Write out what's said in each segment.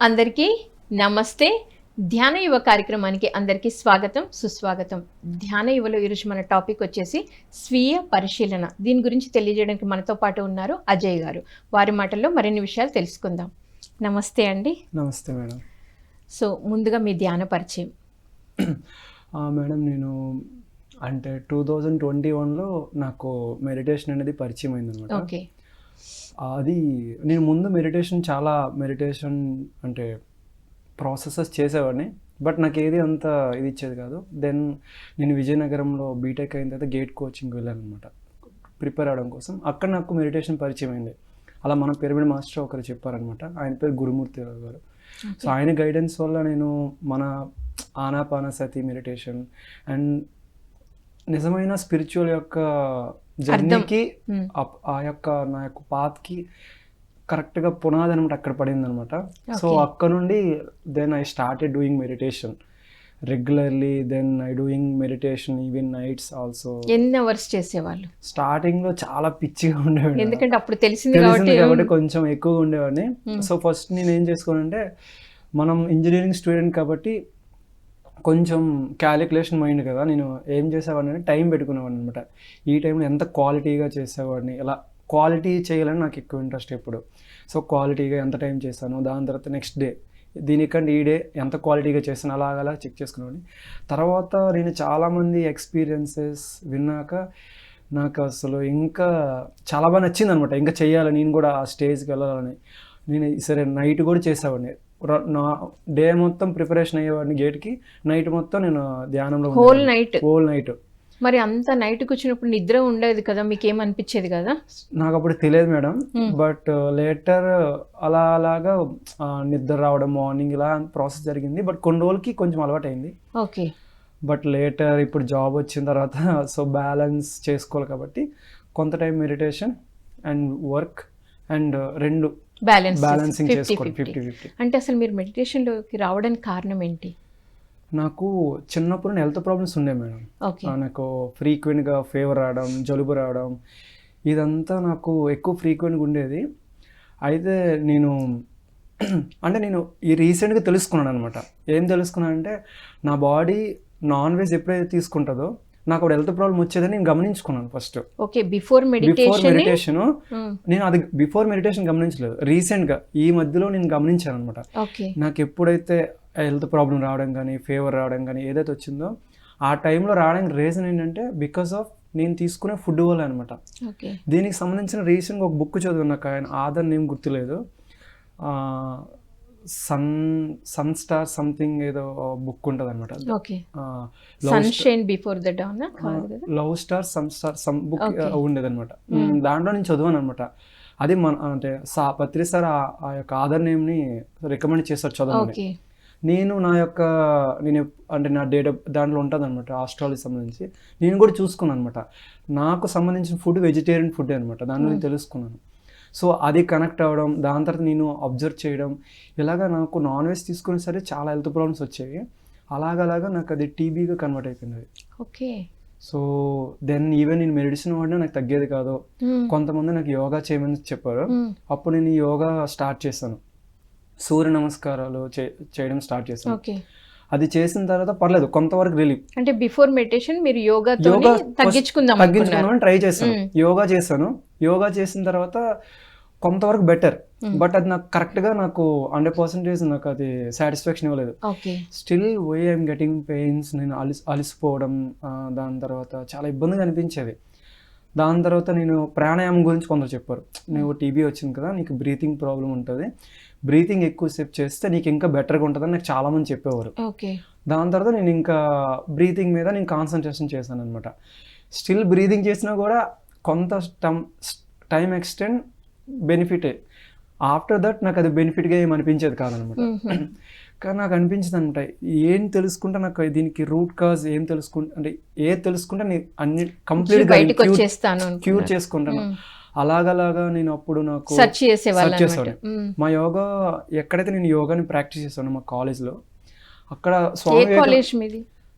అందరికీ నమస్తే. ధ్యాన యువ కార్యక్రమానికి అందరికీ స్వాగతం, సుస్వాగతం. ధ్యాన యువలో ఈరోజు మన టాపిక్ వచ్చేసి స్వీయ పరిశీలన. దీని గురించి తెలియజేయడానికి మనతో పాటు ఉన్నారు అజయ్ గారు. వారి మాటల్లో మరిన్ని విషయాలు తెలుసుకుందాం. నమస్తే అండి. నమస్తే మేడం. సో ముందుగా మీ ధ్యాన పరిచయం. మేడం, నేను అంటే 2021లో నాకు మెడిటేషన్ అనేది పరిచయం అయిందనమాట. ఓకే. అది నేను ముందు చాలా మెడిటేషన్ అంటే ప్రాసెసెస్ చేసేవాడిని, బట్ నాకు ఏది అంత ఇది ఇచ్చేది కాదు. దెన్ నేను విజయనగరంలో బీటెక్ అయిన తర్వాత గేట్ కోచింగ్కి వెళ్ళాను అనమాట, ప్రిపేర్ అవడం కోసం. అక్కడ నాకు మెడిటేషన్ పరిచయం అయింది. అలా మన పిరమిడ్ మాస్టర్ ఒకరు చెప్పారనమాట. ఆయన పేరు గురుమూర్తి గారు. సో ఆయన గైడెన్స్ వల్ల నేను మన ఆనాపానసతి మెడిటేషన్ అండ్ నిజమైన స్పిరిచువల్ యొక్క జర్నీకి ఆ యొక్క నా యొక్క పాత్కి కరెక్ట్గా పునాది అనమాట అక్కడ పడింది అనమాట. సో అక్కడ నుండి then I started doing meditation regularly. Then I doing meditation even nights also. ఎన్ని అవర్స్ చేసేవాళ్ళు? స్టార్టింగ్ లో చాలా పిచ్చిగా ఉండేవాడిని, ఎందుకంటే అప్పుడు తెలిసింది కాబట్టి కొంచెం ఎక్కువగా ఉండేవాడిని. సో ఫస్ట్ నేను ఏం చేసుకోనంటే, మనం ఇంజనీరింగ్ స్టూడెంట్ కాబట్టి కొంచెం క్యాలిక్యులేషన్ మైండ్ కదా, నేను ఏం చేసేవాడిని అంటే టైం పెట్టుకునేవాడిని అనమాట. ఈ టైంలో ఎంత క్వాలిటీగా చేసేవాడిని, ఇలా క్వాలిటీ చేయాలని నాకు ఎక్కువ ఇంట్రెస్ట్ ఎప్పుడు. సో క్వాలిటీగా ఎంత టైం చేశాను, దాని తర్వాత నెక్స్ట్ డే దీనికంటే ఈ డే ఎంత క్వాలిటీగా చేస్తాను, అలాగలా చెక్ చేసుకునేవాడిని. తర్వాత నేను చాలామంది ఎక్స్పీరియన్సెస్ విన్నాక నాకు అసలు ఇంకా చాలా బాగా నచ్చింది అనమాట. ఇంకా చెయ్యాలి, నేను కూడా ఆ స్టేజ్కి వెళ్ళాలని. నేను సరే నైట్ కూడా చేసేవాడిని. నా డే మొత్తం ప్రిపరేషన్ అయ్యేవాడిని గేట్కి, నైట్ మొత్తం నేను ధ్యానంలో హోల్ నైట్. మరి అంత నైట్ కూర్చున్నప్పుడు నిద్ర ఉండేది కదా, మీకు ఏమనిపించేది కదా? నాకు అప్పుడు తెలియదు మేడం, బట్ లేటర్ అలాగా నిద్ర రావడం మార్నింగ్ ఇలా ప్రాసెస్ జరిగింది. బట్ కొన్ని రోజులకి కొంచెం అలవాటు అయింది. ఓకే. బట్ లేటర్ ఇప్పుడు జాబ్ వచ్చిన తర్వాత సో బ్యాలెన్స్ చేసుకోవాలి కాబట్టి కొంత time meditation and work and రెండు బ్యాలెన్సింగ్ చేసుకోవాలి 50-50. అంటే అసలు మీరు మెడిటేషన్లోకి రావడానికి కారణం ఏంటి? నాకు చిన్నప్పుడు హెల్త్ ప్రాబ్లమ్స్ ఉండే మేడం. నాకు ఫ్రీక్వెంట్గా ఫీవర్ రావడం, జలుబు రావడం, ఇదంతా నాకు ఎక్కువ ఫ్రీక్వెంట్గా ఉండేది. అయితే నేను ఈ రీసెంట్గా తెలుసుకున్నాను అనమాట. ఏం తెలుసుకున్నాను అంటే, నా బాడీ నాన్ వెజ్ ఎప్పుడైతే తీసుకుంటుందో నాకు హెల్త్ ప్రాబ్లం వచ్చేదని నేను గమనించుకున్నాను ఫస్ట్. ఓకే. బిఫోర్ మెడిటేషన్ నేను అది బిఫోర్ మెడిటేషన్ గమనించలేదు, రీసెంట్గా ఈ మధ్యలో నేను గమనించాను అనమాట. నాకు ఎప్పుడైతే హెల్త్ ప్రాబ్లం రావడం కానీ ఫీవర్ రావడం కానీ ఏదైతే వచ్చిందో ఆ టైంలో రావడానికి రీజన్ ఏంటంటే బికాస్ ఆఫ్ నేను తీసుకునే ఫుడ్ వల్ల అనమాట. దీనికి సంబంధించిన రీసెంట్గా ఒక బుక్ చదివాను, నాకు ఆయన ఆధార్ నేమ్ గుర్తులేదు, సన్ స్టార్ సంథింగ్ ఏదో బుక్ ఉంటుంది అనమాట. లవ్ స్టార్ సమ్ బుక్ ఉండేది అనమాట. దాంట్లో నేను చదివాను అనమాట. అది మన అంటే పత్రి సార్ ఆ యొక్క ఆధార్ నేమ్ని రికమెండ్ చేస్తారు చదవమని. నేను నా యొక్క అంటే నా డేట్ దాంట్లో ఉంటుంది అనమాట, ఆస్ట్రాలజీ సంబంధించి. నేను కూడా చూసుకున్నాను అనమాట. నాకు సంబంధించిన ఫుడ్ వెజిటేరియన్ ఫుడ్ అనమాట, దాన్ని నేను తెలుసుకున్నాను. సో అది కనెక్ట్ అవ్వడం, దాని తర్వాత నేను అబ్జర్వ్ చేయడం, ఇలాగా నాకు నాన్ వెజ్ తీసుకునే సరే చాలా హెల్త్ ప్రాబ్లమ్స్ వచ్చేవి. అలాగలాగా నాకు అది టీబీగా కన్వర్ట్ అయిపోయింది. ఓకే. సో దెన్ ఈవెన్ నేను మెడిసిన్ వాడినా నాకు తగ్గేది కాదు. కొంతమంది నాకు యోగా చేయమని చెప్పారు. అప్పుడు నేను యోగా స్టార్ట్ చేశాను, సూర్య నమస్కారాలు చేయడం స్టార్ట్ చేశాను. అది చేసిన తర్వాత పర్లేదు, కొంతవరకు రిలీఫ్. అంటే బిఫోర్ మెడిటేషన్ మీరు యోగా తగ్గించుకుందామని ట్రై చేశాను. యోగా చేసిన తర్వాత కొంతవరకు బెటర్, బట్ అది నాకు కరెక్ట్గా నాకు 100% నాకు అది సాటిస్ఫాక్షన్ ఇవ్వలేదు. Still why I'm getting pains, నేను అలిసిపోవడం, దాని తర్వాత చాలా ఇబ్బందిగా అనిపించేది. దాని తర్వాత నేను ప్రాణాయామం గురించి కొందరు చెప్పారు, నువ్వు టీబీ వచ్చింది కదా, నీకు బ్రీతింగ్ ప్రాబ్లం ఉంటుంది, బ్రీతింగ్ ఎక్కువసేపు చేస్తే నీకు ఇంకా బెటర్గా ఉంటుందని నాకు చాలామంది చెప్పేవారు. దాని తర్వాత నేను ఇంకా బ్రీతింగ్ మీద నేను కాన్సన్ట్రేషన్ చేశాను అనమాట. స్టిల్ బ్రీతింగ్ చేసినా కూడా కొంత టైం ఎక్స్టెండ్ బెనిఫిటే. ఆఫ్టర్ దట్ నాకు అది బెనిఫిట్గా ఏమి అనిపించేది కాదనమాట. కానీ నాకు అనిపించింది అనమాట, ఏం తెలుసుకుంటే నాకు దీనికి రూట్ కాజ్ ఏం తెలుసుకుంటే నేను అన్ని కంప్లీట్గా క్యూర్ చేసుకుంటాను. అలాగలాగా నేను అప్పుడు నాకు సెర్చ్ చేసేవాడు. మా యోగా ఎక్కడైతే నేను యోగాని ప్రాక్టీస్ చేశాను మా కాలేజ్లో, అక్కడ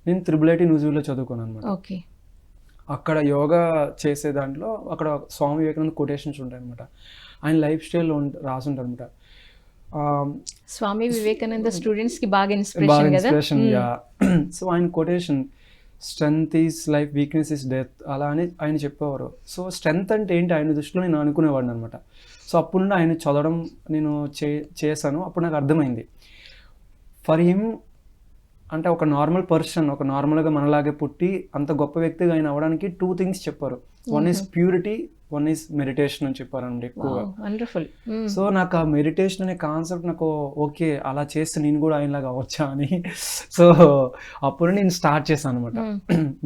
నేను త్రిబుల్ నూజివీడ్లో చదువుకున్నాను అనమాట. అక్కడ యోగా చేసే దాంట్లో అక్కడ స్వామి వివేకానంద కొటేషన్స్ ఉంటాయి అనమాట. ఆయన లైఫ్ స్టైల్లో రాసుంటారు అనమాట. స్వామి వివేకానంద స్టూడెంట్స్ కి బాగా బాగా ఇన్స్పిరేషన్ కదా. ఇన్స్పిరేషన్. యా. సో ఆయన quotation, strength is life, weakness is death, అలా అని ఆయన చెప్పేవారు. సో స్ట్రెంగ్త్ అంటే ఏంటి ఆయన దృష్టిలో నేను అనుకునేవాడిని అనమాట. సో అప్పుడు నుండి ఆయన చదవడం నేను చేశాను. అప్పుడు నాకు అర్థమైంది, ఫర్ హిమ్ అంటే ఒక నార్మల్ పర్సన్, ఒక నార్మల్గా మనలాగే పుట్టి అంత గొప్ప వ్యక్తిగా ఆయన అవ్వడానికి 2 things చెప్పారు. One is purity, one is meditation అని చెప్పారండి ఎక్కువగా. వండర్ఫుల్. సో నాకు ఆ మెడిటేషన్ అనే కాన్సెప్ట్ నాకు ఓకే, అలా చేస్తే నేను కూడా ఆయనలాగా అవ్వచ్చా అని. సో అప్పుడు నేను స్టార్ట్ చేశాను అనమాట,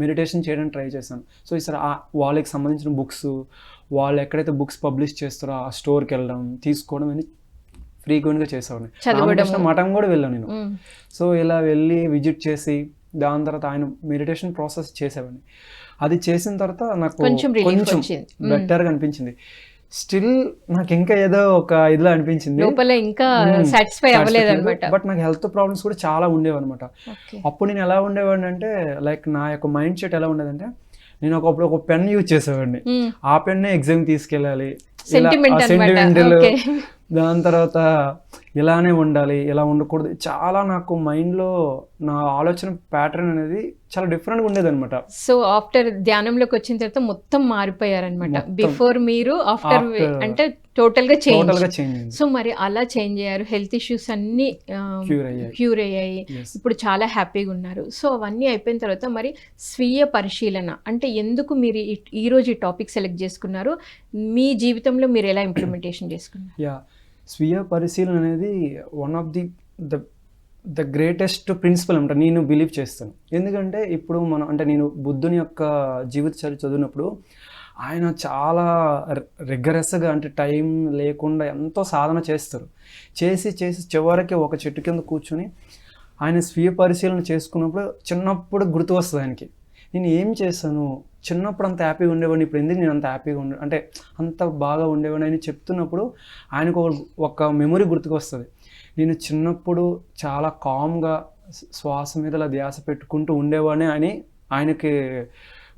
మెడిటేషన్ చేయడానికి ట్రై చేశాను. సో ఈసారి వాళ్ళకి సంబంధించిన బుక్స్, వాళ్ళు ఎక్కడైతే బుక్స్ పబ్లిష్ చేస్తారో ఆ స్టోర్కి వెళ్ళడం, తీసుకోవడం అని ఫ్రీక్వెంట్గా చేసేవాడిని. రామకృష్ణ మఠం కూడా వెళ్ళాను నేను. సో ఇలా వెళ్ళి విజిట్ చేసి దాని తర్వాత ఆయన మెడిటేషన్ ప్రాసెస్ చేసేవాడిని. అది చేసిన తర్వాత నాకు కొంచెం బెటర్గా అనిపించింది. స్టిల్ నాకు ఇంకా ఏదో ఒక ఇదిలా అనిపించింది, ఇంకా సాటిస్ఫై అవ్వలేదు అన్నమాట. బట్ నాకు హెల్త్ ప్రాబ్లమ్స్ కూడా చాలా ఉండేవి అనమాట. అప్పుడు నేను ఎలా ఉండేవాడిని అంటే, లైక్ నా యొక్క మైండ్ సెట్ ఎలా ఉండేదంటే, నేను ఒకప్పుడు ఒక పెన్ యూజ్ చేసేవాడిని. ఆ పెన్నే ఎగ్జామ్ తీసుకెళ్ళాలి, సెంటిమెంటల్, దాని తర్వాత ఇలానే ఉండాలి, ఇలా ఉండకూడదు. చాలా నాకు మైండ్లో నా ఆలోచన ప్యాటర్న్ అనేది చాలా డిఫరెంట్గా ఉండేది అనమాట. సో ఆఫ్టర్ ధ్యానంలోకి వచ్చిన తర్వాత మొత్తం మారిపోయారనమాట. బిఫోర్ మీరు ఆఫ్టర్ అంటే టోటల్ గా చేంజ్. సో మరి అలా చేంజ్ అయ్యారు, హెల్త్ ఇష్యూస్ అన్ని క్యూర్ అయ్యాయి, ఇప్పుడు చాలా హ్యాపీగా ఉన్నారు. సో అవన్నీ అయిపోయిన తర్వాత మరి స్వీయ పరిశీలన అంటే ఎందుకు మీరు ఈ రోజు ఈ టాపిక్ సెలెక్ట్ చేసుకున్నారు, మీ జీవితంలో మీరు ఎలా ఇంప్లిమెంటేషన్ చేసుకున్నారు? యా, స్వీయ పరిశీలన అనేది one of the greatest principle అంట నేను బిలీవ్ చేస్తాను. ఎందుకంటే ఇప్పుడు మనం అంటే నేను బుద్ధుని యొక్క జీవిత చరిత్ర చదివినప్పుడు ఆయన చాలా రిగరస్గా అంటే టైం లేకుండా ఎంతో సాధన చేస్తారు. చేసి చివరికి ఒక చెట్టు కింద కూర్చొని ఆయన స్వీయ పరిశీలన చేసుకున్నప్పుడు చిన్నప్పుడు గుర్తు వస్తుంది ఆయనకి, నేను ఏం చేశాను, చిన్నప్పుడు అంత హ్యాపీగా ఉండేవాడిని, ఇప్పుడు ఎందుకు నేను అంత హ్యాపీగా అంటే అంత బాగా ఉండేవాడిని అని చెప్తున్నప్పుడు ఆయనకు ఒక మెమొరీ గుర్తుకు వస్తుంది. నేను చిన్నప్పుడు చాలా కామ్గా శ్వాస మీద ధ్యాస పెట్టుకుంటూ ఉండేవాడిని అని ఆయనకి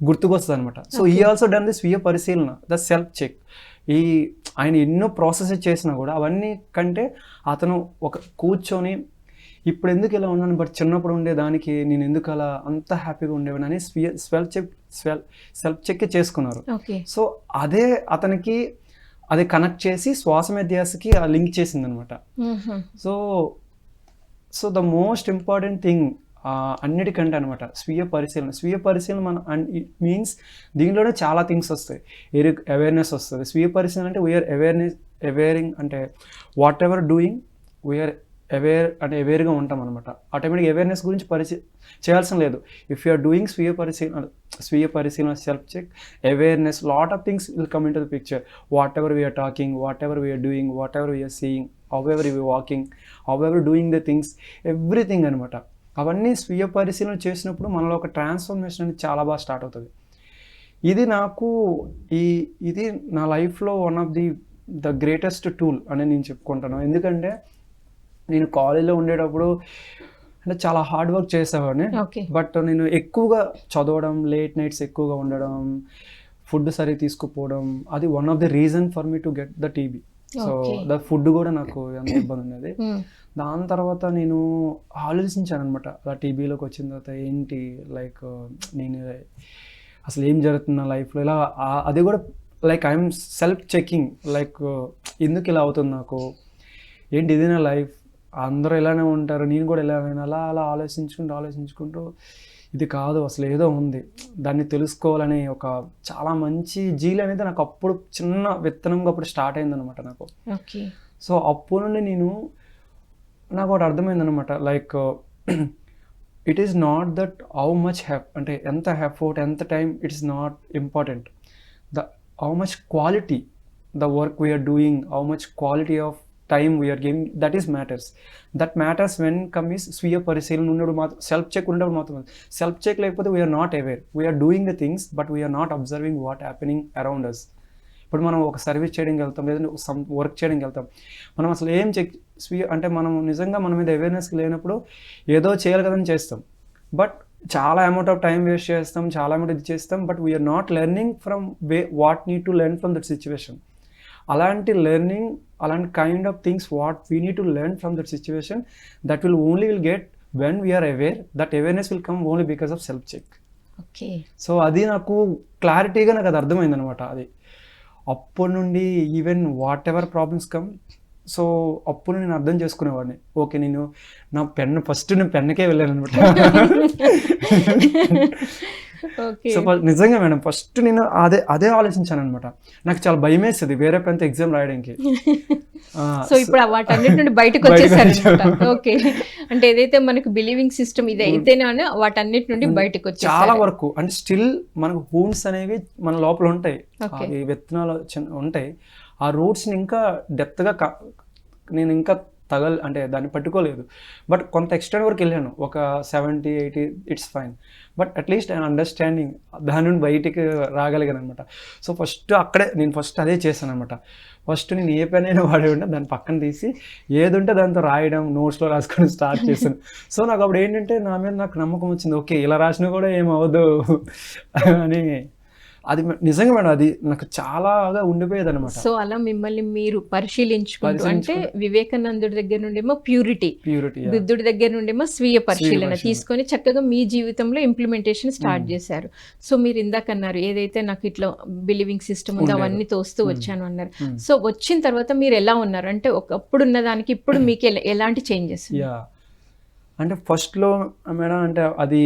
గుర్తుకొస్తుంది అనమాట. సో ఈ ఆల్సో డన్ ది స్వీయ పరిశీలన, ద సెల్ఫ్ చెక్. ఆయన ఎన్నో ప్రాసెసెస్ చేసినా కూడా అవన్నీ కంటే అతను ఒక కూర్చొని ఇప్పుడు ఎందుకు ఇలా ఉన్నాను, బట్ చిన్నప్పుడు ఉండేదానికి నేను ఎందుకు అలా అంత హ్యాపీగా ఉండేవాడిని అని సెల్ఫ్ చెక్ చేసుకున్నారు. సో అదే అతనికి అది కనెక్ట్ చేసి శ్వాస ధ్యాసకి లింక్ చేసింది అనమాట. So the most important thing అన్నిటికంటే అనమాట స్వీయ పరిశీలన మన ఇట్ మీన్స్ దీంట్లోనే చాలా థింగ్స్ వస్తాయి. అవేర్నెస్ వస్తుంది. స్వీయ పరిశీలన అంటే వీఆర్ అవేరింగ్ అంటే వాట్ ఎవర్ డూయింగ్ వీఆర్ అవేర్గా ఉంటాం అనమాట. ఆటోమేటిక్ అవేర్నెస్ గురించి చేయాల్సిన లేదు. ఇఫ్ యూఆర్ డూయింగ్ స్వీయ పరిశీలన, self check, awareness, lot of things will come in to the picture. Whatever we're talking, whatever we're doing, whatever we're seeing, however we're walking, however doing the things, everything అనమాట. అవన్నీ స్వీయ పరిశీలన చేసినప్పుడు మనలో ఒక transformation అనేది చాలా బాగా స్టార్ట్ అవుతుంది. ఇది నాకు ఇది నా లైఫ్లో one of the greatest tool అని నేను చెప్పుకుంటాను. ఎందుకంటే నేను కాలేజ్లో ఉండేటప్పుడు అంటే చాలా హార్డ్ వర్క్ చేసేవాడిని. బట్ నేను ఎక్కువగా చదవడం, లేట్ నైట్స్ ఎక్కువగా ఉండడం, ఫుడ్ సరిగ్గా తీసుకుపోవడం, అది one of the reason for me to get the TB. So the food కూడా నాకు ఎంత ఇబ్బంది ఉన్నది. దాని తర్వాత నేను ఆలోచించాను అనమాట, అలా టీబీలోకి వచ్చిన తర్వాత ఏంటి లైక్ నేను అసలు ఏం జరుగుతుంది నా లైఫ్లో, ఇలా అది కూడా like I'm self checking, like ఎందుకు ఇలా అవుతుంది నాకు, ఏంటి ఇది నా లైఫ్, అందరూ ఇలానే ఉంటారు, నేను కూడా ఇలానే, అలా ఆలోచించుకుంటూ ఇది కాదు అసలు ఏదో ఉంది, దాన్ని తెలుసుకోవాలని ఒక చాలా మంచి జీల్ అనేది నాకు అప్పుడు చిన్న విత్తనంగా అప్పుడు స్టార్ట్ అయిందనమాట నాకు. సో అప్పుడు నుండి నాకు ఒకటి అర్థమైందనమాట, like it is not that how much అంటే ఎంత ఎఫర్ట్, ఎంత time, it is not important. How much quality the work we are doing, how much quality of time we are giving, that matters when come is స్వీయ పరిశీలన ఉన్నప్పుడు మాత్రం, self check ఉన్నప్పుడు మాత్రం. Self check లేకపోతే we're not aware, we're doing the things but we're not observing what happening around us. ఇప్పుడు మనం ఒక సర్వీస్ చేయడానికి వెళ్తాం, లేదంటే సమ్ వర్క్ చేయడానికి వెళ్తాం, మనం అసలు ఏం అంటే మనం నిజంగా మన మీద అవేర్నెస్ లేనప్పుడు ఏదో చేయాలి కదని చేస్తాం, బట్ చాలా అమౌంట్ ఆఫ్ టైం వేస్ట్ చేస్తాం, చాలా అమౌంట్ ఇది చేస్తాం, but we're not learning from what need to learn from that situation. అలాంటి లెర్నింగ్ అలాంటి kind of things what we need to learn from that situation that will get when we're aware, that awareness will come only because of self check. Okay. So అది నాకు క్లారిటీగా నాకు అది అర్థమైంది అనమాట. అది అప్పటి నుండి even what ever problems come, so అప్పుడు నేను అర్థం చేసుకునేవాడిని, ఓకే నేను నా ఫస్ట్ నేను పెన్నుకే వెళ్ళాను అనమాట. సో నిజంగా మేడం ఫస్ట్ నేను అదే ఆలోచించాను అనమాట. నాకు చాలా భయం వేస్తుంది వేరే పెన్తో ఎగ్జామ్ రాయడానికి. సో ఇప్పుడు వాటన్నిటి నుండి బయటకు వచ్చేసారు. ఓకే, అంటే ఏదైతే మనకు బిలీవింగ్ సిస్టమ్ ఇది అయితేనే వాటన్నిటి నుండి బయటకు వచ్చి చాలా వరకు అంటే స్టిల్ మనకు హూన్స్ అనేవి మన లోపల ఉంటాయి, అవి విత్తనాలు ఉంటాయి. ఆ రూట్స్ని ఇంకా డెప్త్గా నేను ఇంకా అంటే దాన్ని పట్టుకోలేదు. బట్ కొంత ఎక్స్టెంట్ వరకు వెళ్ళాను, ఒక 70-80 it's fine. But at least I understanding దాని నుండి బయటికి రాగలిగాను అనమాట. సో నేను ఫస్ట్ అదే చేశాను అనమాట. ఫస్ట్ నేను ఏ పెన్ అయినా వాడే ఉంటే దాన్ని పక్కన తీసి ఏది ఉంటే దాంతో రాయడం, నోట్స్లో రాసుకొని స్టార్ట్ చేశాను. సో నాకు అప్పుడు ఏంటంటే నా మీద నాకు నమ్మకం వచ్చింది, ఓకే ఇలా రాసినా కూడా ఏమవ్వదు అని. అది నిజంగా మేడం అది నాకు చాలాగా ఉండిపోయేది అనమాట. సో అలా మిమ్మల్ని మీరు పరిశీలించుకుంటూ, అంటే వివేకానందుడి దగ్గర నుండేమో ప్యూరిటీ, బుద్ధుడి దగ్గర నుండేమో స్వీయ పరిశీలన తీసుకొని చక్కగా మీ జీవితంలో ఇంప్లిమెంటేషన్ స్టార్ట్ చేశారు. సో మీరు ఇందాక అన్నారు ఏదైతే నాకు ఇట్లా బిలీవింగ్ సిస్టమ్ ఉందో అవన్నీ తోస్తూ వచ్చాను అన్నారు. సో వచ్చిన తర్వాత మీరు ఎలా ఉన్నారు, అంటే ఒకప్పుడు ఉన్న దానికి ఇప్పుడు మీకు ఎలాంటి చేంజెస్? అంటే ఫస్ట్లో మేడం అంటే అది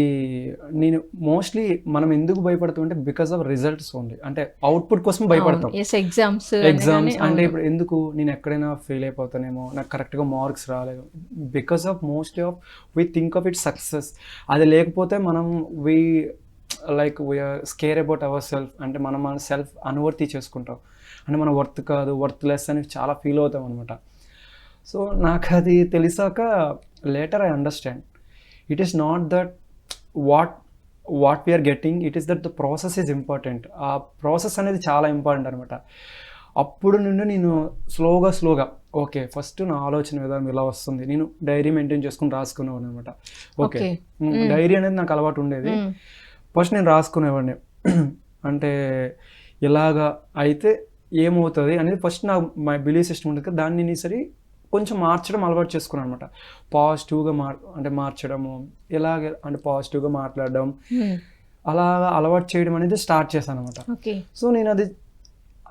నేను మోస్ట్లీ మనం ఎందుకు భయపడుతుంటే బికాస్ ఆఫ్ రిజల్ట్స్ ఓన్లీ, అంటే అవుట్పుట్ కోసం భయపడతాం. ఎగ్జామ్స్ అంటే ఇప్పుడు ఎందుకు నేను ఎక్కడైనా ఫెయిల్ అయిపోతానేమో, నాకు కరెక్ట్గా మార్క్స్ రాలేదు, because of mostly of we think of it success. అది లేకపోతే మనం we're scare about our self, అంటే మనం మన సెల్ఫ్ అనువర్తి చేసుకుంటాం, అంటే మన వర్త్ కాదు, వర్త్లెస్ అని చాలా ఫీల్ అవుతాం అనమాట. సో నాకు అది తెలిసాక later I understand it is not that what we're getting, it is that the process is important. ఆ ప్రాసెస్ అనేది చాలా ఇంపార్టెంట్ అనమాట. అప్పుడు నుండి నేను స్లోగా ఓకే ఫస్ట్ నా ఆలోచన విధానం ఇలా వస్తుంది, నేను డైరీ మెయింటైన్ చేసుకుని రాసుకునేవాడిని అనమాట. ఓకే డైరీ అనేది నాకు అలవాటు ఉండేది, ఫస్ట్ నేను రాసుకునేవాడిని. అంటే ఇలాగా అయితే ఏమవుతుంది అనేది ఫస్ట్ నా మై బిలీవ్ సిస్టమ్ ఉంటుంది, దాన్ని నేను సరి కొంచెం మార్చడం అలవాటు చేసుకున్నాను అనమాట. పాజిటివ్గా అంటే మార్చడము, ఇలాగే అంటే పాజిటివ్గా మాట్లాడడం, అలాగా అలవాటు చేయడం అనేది స్టార్ట్ చేశాను అనమాట. సో నేను అది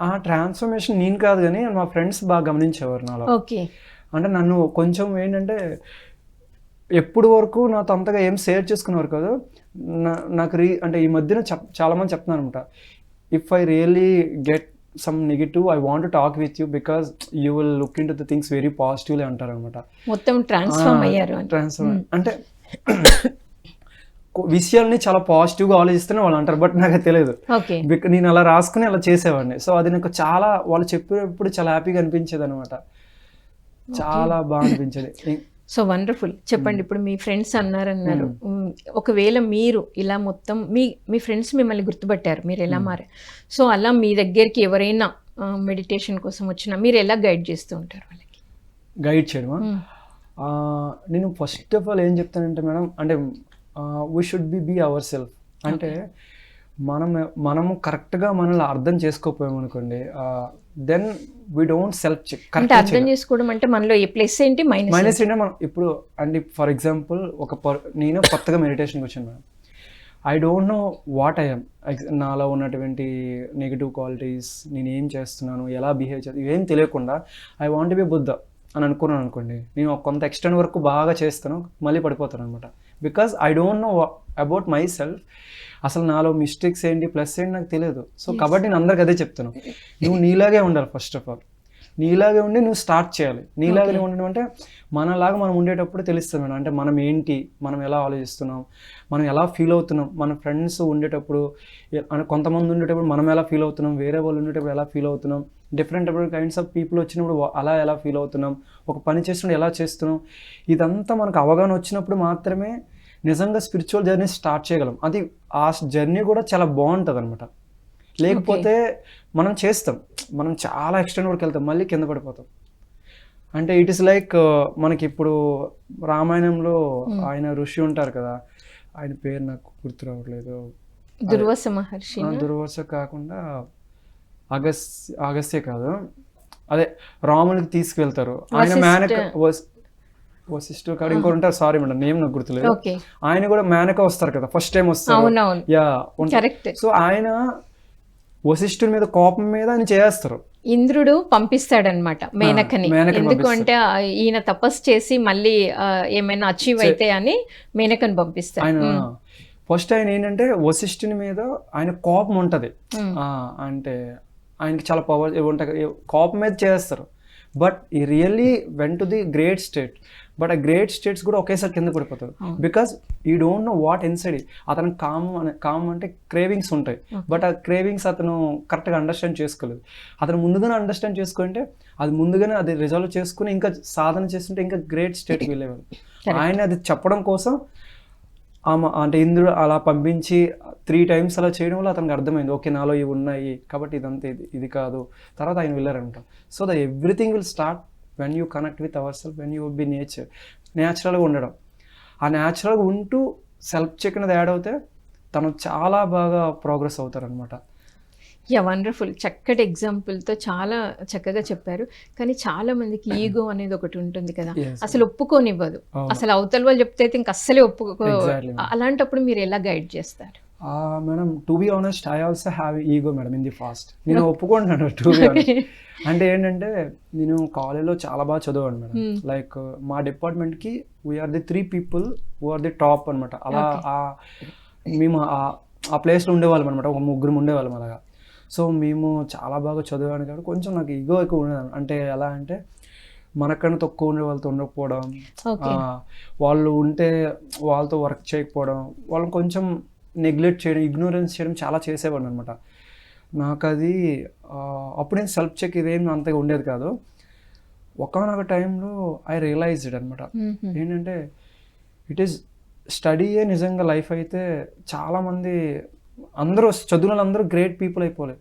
ఆ ట్రాన్స్ఫర్మేషన్ నేను కాదు కానీ మా ఫ్రెండ్స్ బాగా గమనించేవారు నాలో. అంటే నన్ను కొంచెం ఏంటంటే ఎప్పుడు వరకు నాతో అంతగా ఏం షేర్ చేసుకునేవారు కాదు. నాకు అంటే ఈ మధ్యన చాలామంది చెప్తున్నారు అనమాట, if I really get some negative I want to talk with you because you will look into the things very positively అంటారు అనమాట. మొత్తం ట్రాన్స్ఫార్మ్ అయ్యారు. అంటే విషయాల్ని చాలా పాజిటివ్గా ఆలోచిస్తేనే వాళ్ళు అంటారు, బట్ నాకు తెలియదు. నేను అలా రాసుకుని అలా చేసేవాడిని. సో అది నాకు చాలా వాళ్ళు చెప్పేటప్పుడు చాలా హ్యాపీగా అనిపించేది అనమాట, చాలా బాగా అనిపించేది. So wonderful. చెప్పండి, ఇప్పుడు మీ ఫ్రెండ్స్ అన్నారు ఒకవేళ మీరు ఇలా మొత్తం మీ ఫ్రెండ్స్ మిమ్మల్ని గుర్తుపట్టారు, మీరు ఎలా మారారు, సో అలా మీ దగ్గరికి ఎవరైనా మెడిటేషన్ కోసం వచ్చినా మీరు ఎలా గైడ్ చేస్తూ ఉంటారు వాళ్ళకి? గైడ్ చేయడమా? నేను ఫస్ట్ ఆఫ్ ఆల్ ఏం చెప్తానంటే మేడం, అంటే we should be our self. అంటే మనము కరెక్ట్గా మనల్ని అర్థం చేసుకోపోయామనుకోండి, then we don't self check. అంటే అర్థం చేసుకోవడం అంటే మనలో ఏ ప్లస్ ఏంటి మైనస్ ఏంటి మనం ఇప్పుడు అంటే ఫర్ ఎగ్జాంపుల్ నేను కొత్తగా మెడిటేషన్కి వచ్చాను madam, I don't know what I'm, నాలో ఉన్నటువంటి నెగిటివ్ క్వాలిటీస్, నేను ఏం చేస్తున్నాను, ఎలా బిహేవ్ చేస్తాను, ఇవేం తెలియకుండా ఐ వాంట్ బి బుద్ధ అని అనుకున్నాను అనుకోండి, నేను కొంత ఎక్స్టెంట్ వరకు బాగా చేస్తాను, మళ్ళీ పడిపోతాను అనమాట. Because I don't know about my self, అసలు నాలో మిస్టేక్స్ ఏంటి ప్లస్ ఏంటి నాకు తెలియదు. సో కాబట్టి నేను అందరికి అదే చెప్తాను, నువ్వు నీలాగే ఉండాలి. ఫస్ట్ ఆఫ్ ఆల్ నీలాగే ఉండి నువ్వు స్టార్ట్ చేయాలి. నీలాగే ఉండడం అంటే మనలాగా మనం ఉండేటప్పుడు తెలుస్తుంది మేడం, అంటే మనం ఏంటి, మనం ఎలా ఆలోచిస్తున్నాం, మనం ఎలా ఫీల్ అవుతున్నాం, మన ఫ్రెండ్స్ ఉండేటప్పుడు కొంతమంది ఉండేటప్పుడు మనం ఎలా ఫీల్ అవుతున్నాం, వేరే వాళ్ళు ఉండేటప్పుడు ఎలా ఫీల్ అవుతున్నాం, డిఫరెంట్ కైండ్స్ ఆఫ్ పీపుల్ వచ్చినప్పుడు అలా ఎలా ఫీల్ అవుతున్నాం, ఒక పని చేసినప్పుడు ఎలా చేస్తున్నాం, ఇదంతా మనకు అవగాహన వచ్చినప్పుడు మాత్రమే నిజంగా స్పిరిచువల్ జర్నీ స్టార్ట్ చేయగలం. అది ఆ జర్నీ కూడా చాలా బాగుంటుంది అనమాట. లేకపోతే మనం చేస్తాం, మనం చాలా ఎక్స్టెంట్ వరకు వెళ్తాం, మళ్ళీ కింద పడిపోతాం. అంటే ఇట్ ఈస్ లైక్ మనకి ఇప్పుడు రామాయణంలో ఆయన ఋషి ఉంటారు కదా, ఆయన పేరు నాకు గుర్తు రావట్లేదు, దుర్వాస మహర్షి. దుర్వాస కాకుండా అగస్త్య కాదు, అదే రామునికి తీసుకువెళ్తారు. ఆయన మేనక వశిష్ఠుడు కాదు ఇంకోటి ఉంటారు, సారీ మేడం నేమ్ నాకు గుర్తులేదు. ఓకే. ఆయన కూడా మేనక వస్తారు కదా, ఫస్ట్ టైం వస్తారు. అవునవును. Yeah correct. సో ఆయన వశిష్ఠుడి మీద కోపం మీద ఆయన చేస్తారు. ఇంద్రుడు పంపిస్తాడనమాట మేనకని. మేనకని ఎందుకంటే ఈయన తపస్సు చేసి మళ్ళీ ఏమైనా అచీవ్ అయితే అని మేనకని పంపిస్తాడు. ఆయన ఫస్ట్ ఆయన ఏంటంటే వశిష్ఠుని మీద ఆయన కోపం ఉంటది. అంటే ఆయనకి చాలా పవర్ ఉంటాయి, కోపం మీద చేస్తారు. బట్ ఈ really went to the great state. But ఆ గ్రేట్ స్టేట్స్ కూడా ఒకేసారి కింద పడిపోతారు. బికాస్ ఈ డోంట్ నో వాట్ ఇన్సైడ్. అతను కామ్ అంటే క్రేవింగ్స్ ఉంటాయి. బట్ ఆ క్రేవింగ్స్ అతను కరెక్ట్గా అండర్స్టాండ్ చేసుకోలేదు. అతను ముందుగానే అండర్స్టాండ్ చేసుకుంటే అది ముందుగానే అది రిజాల్వ్ చేసుకుని ఇంకా సాధన చేస్తుంటే ఇంకా గ్రేట్ స్టేట్కి వెళ్ళేవారు. ఆయన అది చెప్పడం కోసం అంటే ఇంద్రుడు అలా పంపించి 3 times అలా చేయడం వల్ల అతనికి అర్థమైంది, ఓకే నాలో ఇవి ఉన్నాయి కాబట్టి ఇదంతా ఇది కాదు. తర్వాత ఆయన వెళ్ళారంట. So the everything will start when you connect with our self, when you be న్యాచురల్గా ఉండడం. ఆ న్యాచురల్గా ఉంటూ సెల్ఫ్ చెక్ అనేది యాడ్ అవుతే తను చాలా బాగా ప్రోగ్రెస్ అవుతారనమాట. Yeah, wonderful. చక్కటి ఎగ్జాంపుల్తో చాలా చక్కగా చెప్పారు. కానీ చాలా మందికి ఈగో అనేది ఒకటి ఉంటుంది కదా, అసలు ఒప్పుకోనివ్వదు. అసలు అవతల వాళ్ళు చెప్తే అయితే ఇంక అస్సలే ఒప్పుకో. అలాంటప్పుడు మీరు ఎలా గైడ్ చేస్తారు? Madam to be honest I also have ego madam in the fast. నేను ఒప్పుకుంటున్నాను టు బి ఆనెస్ట్. అంటే ఏంటంటే నేను కాలేజ్లో చాలా బాగా చదివాను మేడం. లైక్ మా డిపార్ట్మెంట్కి we're the 3 people who are the top అనమాట. అలా మేము ఆ ప్లేస్లో ఉండేవాళ్ళం అనమాట. ఒక 3 ఉండేవాళ్ళం అలాగా. సో మేము చాలా బాగా చదివాను కాబట్టి కొంచెం నాకు ఈగో ఎక్కువ ఉండేది. అంటే ఎలా అంటే మనకన్నా తక్కువ ఉండే వాళ్ళతో ఉండకపోవడం, వాళ్ళు ఉంటే వాళ్ళతో వర్క్ చేయకపోవడం, వాళ్ళని కొంచెం నెగ్లెక్ట్ చేయడం, ఇగ్నోరెన్స్ చేయడం చాలా చేసేవాడిని అనమాట. నాకు అది అప్పుడు నేను సెల్ఫ్ చెక్ ఇదేం అంతగా ఉండేది కాదు. ఒకనొక టైంలో ఐ రియలైజ్డ్ అనమాట, ఏంటంటే ఇట్ ఈస్ స్టడీయే నిజంగా లైఫ్ అయితే చాలామంది అందరూ చదువులు అందరూ గ్రేట్ పీపుల్ అయిపోలేదు.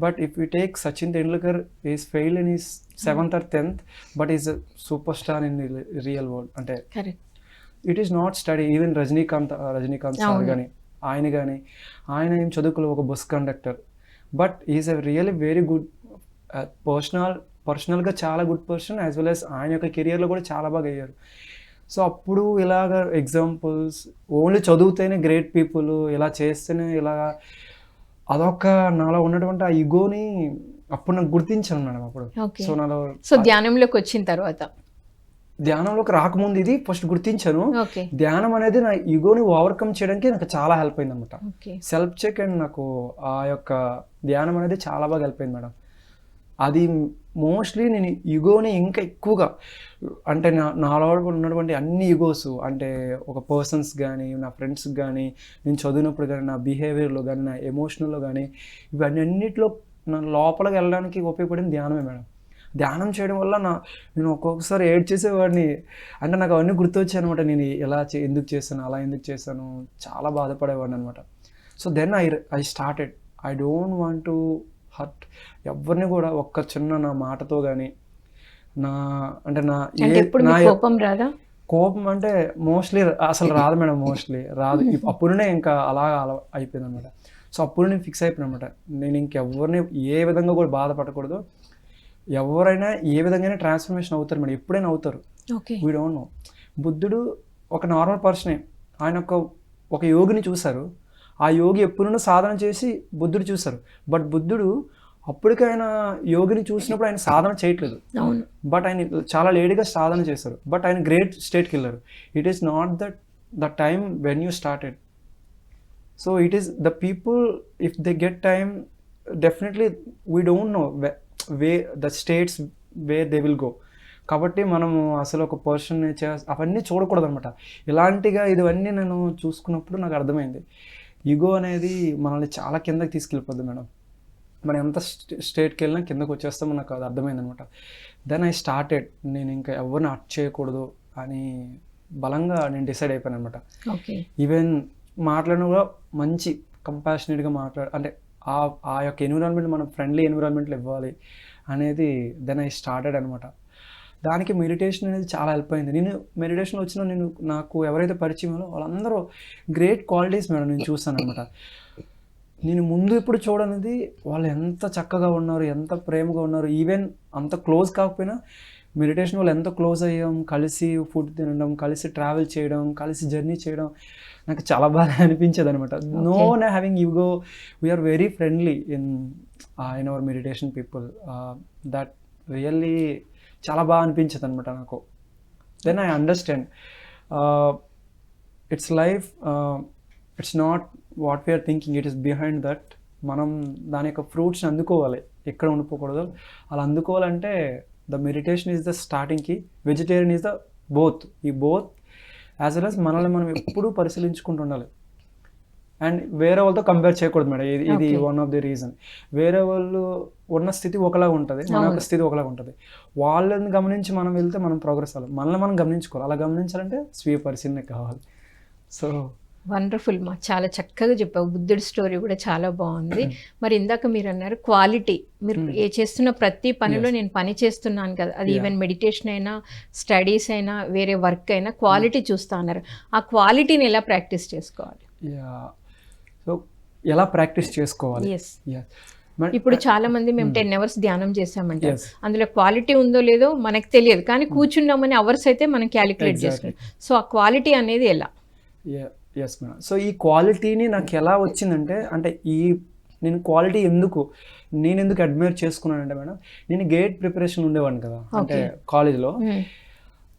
But if you take Sachin Tendulkar is fail in is 7th or 10th but is super star in real world. అంటే it is not study. Even Rajinikanth sir కానీ ఆయన ఏం చదువుకోలేదు, ఒక bus conductor. But is a really very good పర్సనల్గా చాలా good person, as well as ఆయన యొక్క కెరియర్లో కూడా చాలా బాగా అయ్యారు. సో అప్పుడు ఇలాగ ఎగ్జాంపుల్స్ ఓన్లీ చదివితేనే గ్రేట్ పీపుల్, ఇలా చేస్తేనే ఇలాగా అదొక నాలో ఉన్నటువంటి ఆ ఈగోని అప్పుడు నాకు గుర్తించాను మేడం. అప్పుడు సో ధ్యానంలోకి వచ్చిన తర్వాత, ధ్యానంలోకి రాకముందు ఇది ఫస్ట్ గుర్తించాను. ధ్యానం అనేది నా ఈగోని ఓవర్కమ్ చేయడానికి నాకు చాలా హెల్ప్ అయింది అనమాట. సెల్ఫ్ చెక్ అండ్ నాకు ఆ యొక్క ధ్యానం అనేది చాలా బాగా హెల్ప్ అయింది మేడం. అది మోస్ట్లీ నేను ఈగోని ఇంకా ఎక్కువగా అంటే నాలో ఉన్నటువంటి అన్ని ఈగోస్, అంటే ఒక పర్సన్స్ కానీ, నా ఫ్రెండ్స్కి కానీ, నేను చదివినప్పుడు కానీ, నా బిహేవియర్లో కానీ, నా ఎమోషనల్లో కానీ, ఇవన్నీ అన్నింటిలో నా లోపలికి వెళ్ళడానికి ఉపయోగపడింది ధ్యానమే మేడం. ధ్యానం చేయడం వల్ల నేను ఒక్కొక్కసారి ఏడ్ చేసేవాడిని. అంటే నాకు అవన్నీ గుర్తొచ్చాయి అనమాట. నేను ఎందుకు చేశాను, అలా ఎందుకు చేశాను, చాలా బాధపడేవాడిని అనమాట. So then I started. I don't want to hurt ఎవరిని కూడా. ఒక్క చిన్న నా మాటతో కానీ కోపం అంటే మోస్ట్లీ అసలు రాదు మేడం, మోస్ట్లీ రాదు. అప్పుడునే ఇంకా అలా అయిపోయింది అనమాట. సో అప్పుడు నేను ఫిక్స్ అయిపోయాను అనమాట, నేను ఇంకెవరిని ఏ విధంగా కూడా బాధపడకూడదు. ఎవరైనా ఏ విధంగా ట్రాన్స్ఫర్మేషన్ అవుతారు మేడం, ఎప్పుడైనా అవుతారు. We don't no. బుద్ధుడు ఒక నార్మల్ పర్సనే. ఆయన ఒక యోగిని చూశారు. ఆ యోగి ఎప్పుడూ సాధన చేసి బుద్ధుడు చూశారు. బట్ బుద్ధుడు అప్పటికి ఆయన యోగిని చూసినప్పుడు ఆయన సాధన చేయట్లేదు. బట్ ఆయన చాలా లేట్గా సాధన చేశారు. బట్ ఆయన గ్రేట్ స్టేట్కి వెళ్ళారు. It is not the time when you started. So it is the people, if they get time, definitely we don't know the states where they will go. కాబట్టి మనము అసలు ఒక పర్సన్ అవన్నీ చూడకూడదు అనమాట. ఇవన్నీ నేను చూసుకున్నప్పుడు నాకు అర్థమైంది, ఈగో అనేది మనల్ని చాలా కిందకి తీసుకెళ్ళిపోద్ది మేడం. మనం ఎంత స్టేట్కి వెళ్ళినా కిందకు వచ్చేస్తామో నాకు అది అర్థమైంది అనమాట. దెన్ ఐ స్టార్టెడ్, నేను ఇంకా ఎవరిని హర్ట్ చేయకూడదు అని బలంగా నేను డిసైడ్ అయిపోయాను అనమాట. ఈవెన్ మాట్లాడిన కూడా మంచి కంపాషనేట్గా అంటే ఆ యొక్క ఎన్విరాన్మెంట్ మనం ఫ్రెండ్లీ ఎన్విరాన్మెంట్లో ఇవ్వాలి అనేది. దెన్ ఐ స్టార్టెడ్ అనమాట. దానికి మెడిటేషన్ అనేది చాలా హెల్ప్ అయింది. నేను మెడిటేషన్లో వచ్చిన నాకు ఎవరైతే పరిచయం వాళ్ళందరూ గ్రేట్ క్వాలిటీస్ మేడం నేను చూస్తాను అనమాట. నేను ముందు ఇప్పుడు చూడనిది వాళ్ళు ఎంత చక్కగా ఉన్నారు, ఎంత ప్రేమగా ఉన్నారు. ఈవెన్ అంత క్లోజ్ కాకపోయినా మెడిటేషన్ వాళ్ళు ఎంత క్లోజ్ అయ్యాం, కలిసి ఫుడ్ తినడం, కలిసి ట్రావెల్ చేయడం, కలిసి జర్నీ చేయడం నాకు చాలా బాగా అనిపించేది అనమాట. No having ego, we are very friendly in our meditation people. That really చాలా బాగా అనిపించేది అనమాట నాకు. Then I understand it's life, it's not what we are thinking, it is behind that. మనం దాని యొక్క ఫ్రూట్స్ని అందుకోవాలి, ఎక్కడ ఉండిపోకూడదు. అలా అందుకోవాలంటే the meditation is the starting కి, వెజిటేరియన్ ఈజ్ ద బోత్. ఈ బోత్ యాజ్ వెల్ యాజ్ మనల్ని మనం ఎప్పుడూ పరిశీలించుకుంటూ ఉండాలి. అండ్ వేరే వాళ్ళతో కంపేర్ చేయకూడదు మేడం. ఇది వన్ ఆఫ్ ది రీజన్. వేరే వాళ్ళు ఉన్న స్థితి ఒకలాగా ఉంటుంది, మన యొక్క స్థితి ఒకలాగా ఉంటుంది. వాళ్ళని గమనించి మనం వెళ్తే మనం ప్రోగ్రెస్ అవ్వాలి. మనల్ని మనం గమనించుకోవాలి. అలా గమనించాలంటే స్వీయ పరిశీలన కావాలి. సో వండర్ఫుల్ మా, చాలా చక్కగా చెప్పావు. బుద్ధుడి స్టోరీ కూడా చాలా బాగుంది. మరి ఇందాక మీరు అన్నారు క్వాలిటీ, మీరు ఏ చేస్తున్న ప్రతి పనిలో నేను పని చేస్తున్నాను కదా, అది ఈవెన్ మెడిటేషన్ అయినా, స్టడీస్ అయినా, వేరే వర్క్ అయినా క్వాలిటీ చూస్తా అన్నారు. ఆ క్వాలిటీని ఎలా ప్రాక్టీస్ చేసుకోవాలి? సో ఎలా ప్రాక్టీస్ చేసుకోవాలి? ఇప్పుడు చాలా మంది మేము 10 hours ధ్యానం చేసామంటే అందులో క్వాలిటీ ఉందో లేదో మనకు తెలియదు, కానీ కూర్చున్నామని అవర్స్ అయితే మనం క్యాలిక్యులేట్ చేసుకుంటాం. సో ఆ క్వాలిటీ అనేది ఎలా? Yes madam. సో ఈ క్వాలిటీని నాకు ఎలా వచ్చిందంటే, అంటే నేను క్వాలిటీ నేను ఎందుకు అడ్మైర్ చేసుకున్నానంటే మేడం, నేను గేట్ ప్రిపరేషన్ ఉండేవాడిని కదా, అంటే కాలేజ్లో.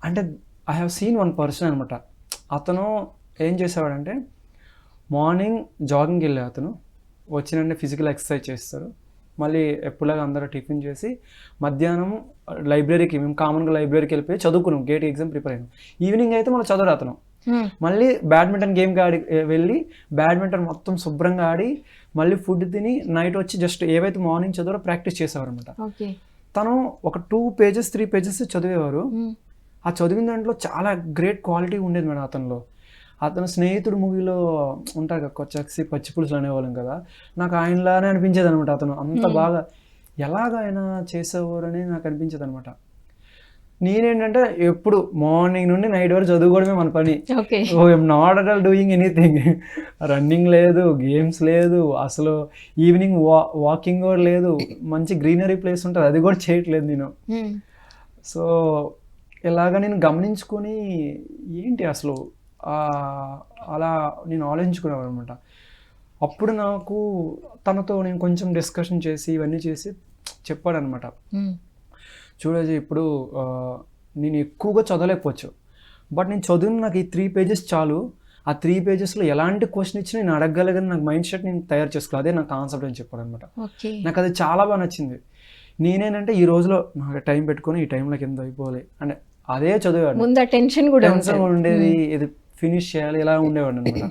అంటే I have seen one person అనమాట. అతను ఏం చేసేవాడంటే, మార్నింగ్ జాగింగ్కి వెళ్ళే అతను వచ్చినంటే ఫిజికల్ ఎక్సర్సైజ్ చేస్తారు, మళ్ళీ ఎప్పుడులాగా అందరూ టిఫిన్ చేసి మధ్యాహ్నం లైబ్రరీకి, మేము కామన్గా లైబ్రరీకి వెళ్ళిపోయి చదువుకున్నాం, గేట్ ఎగ్జామ్ ప్రిపేర్ అయినాం. ఈవినింగ్ అయితే మనం చదవరు అతను. మళ్ళీ బ్యాడ్మింటన్ గేమ్కి వెళ్ళి బ్యాడ్మింటన్ మొత్తం శుభ్రంగా ఆడి మళ్ళీ ఫుడ్ తిని నైట్ వచ్చి జస్ట్ ఏవైతే మార్నింగ్ చదివారో ప్రాక్టీస్ చేసేవారు అనమాట. తను ఒక 2 pages 3 pages చదివేవారు. ఆ చదివిన దాంట్లో చాలా గ్రేట్ క్వాలిటీ ఉండేది మేడం అతనిలో. అతను స్నేహితుడు మూవీలో ఉంటారు కదా, కొచ్చక్సి పచ్చి పులుసులు అనేవాళ్ళం కదా, నాకు ఆయనలానే అనిపించేది అనమాట. అతను అంత బాగా ఎలాగ ఆయన చేసేవారు అని నాకు అనిపించేది అనమాట. నేనేంటంటే ఎప్పుడు మార్నింగ్ నుండి నైట్ వరకు చదువుకోవడమే మన పని. I'm not at all doing anything. Running లేదు, గేమ్స్ లేదు, అసలు ఈవినింగ్ వాకింగ్ కూడా లేదు. మంచి గ్రీనరీ ప్లేస్ ఉంటుంది, అది కూడా చేయట్లేదు నేను. సో ఇలాగ నేను గమనించుకొని ఏంటి అసలు అలా నేను ఆలోచించుకున్నాను అనమాట. అప్పుడు నాకు తనతో నేను కొంచెం డిస్కషన్ చేసి ఇవన్నీ చేసి చెప్పాడనమాట, చూడజీ ఇప్పుడు నేను ఎక్కువగా చదవలేకపోవచ్చు, బట్ నేను చదివిన నాకు ఈ 3 pages చాలు. ఆ 3 pagesలో ఎలాంటి క్వశ్చన్ ఇచ్చినా నేను అడగగలిగిన నాకు మైండ్ సెట్ నేను తయారు చేసుకోవాలి, అదే నా కాన్సెప్ట్ అని చెప్పాడు అనమాట. నాకు అది చాలా బాగా నచ్చింది. నేనేంటంటే ఈ రోజులో నాకు టైం పెట్టుకొని ఈ టైంలోకి ఎంత అయిపోవాలి అంటే అదే చదివాడు. టెన్షన్ ఉండేది, ఇది ఫినిష్ చేయాలి, ఇలా ఉండేవాడు అనమాట.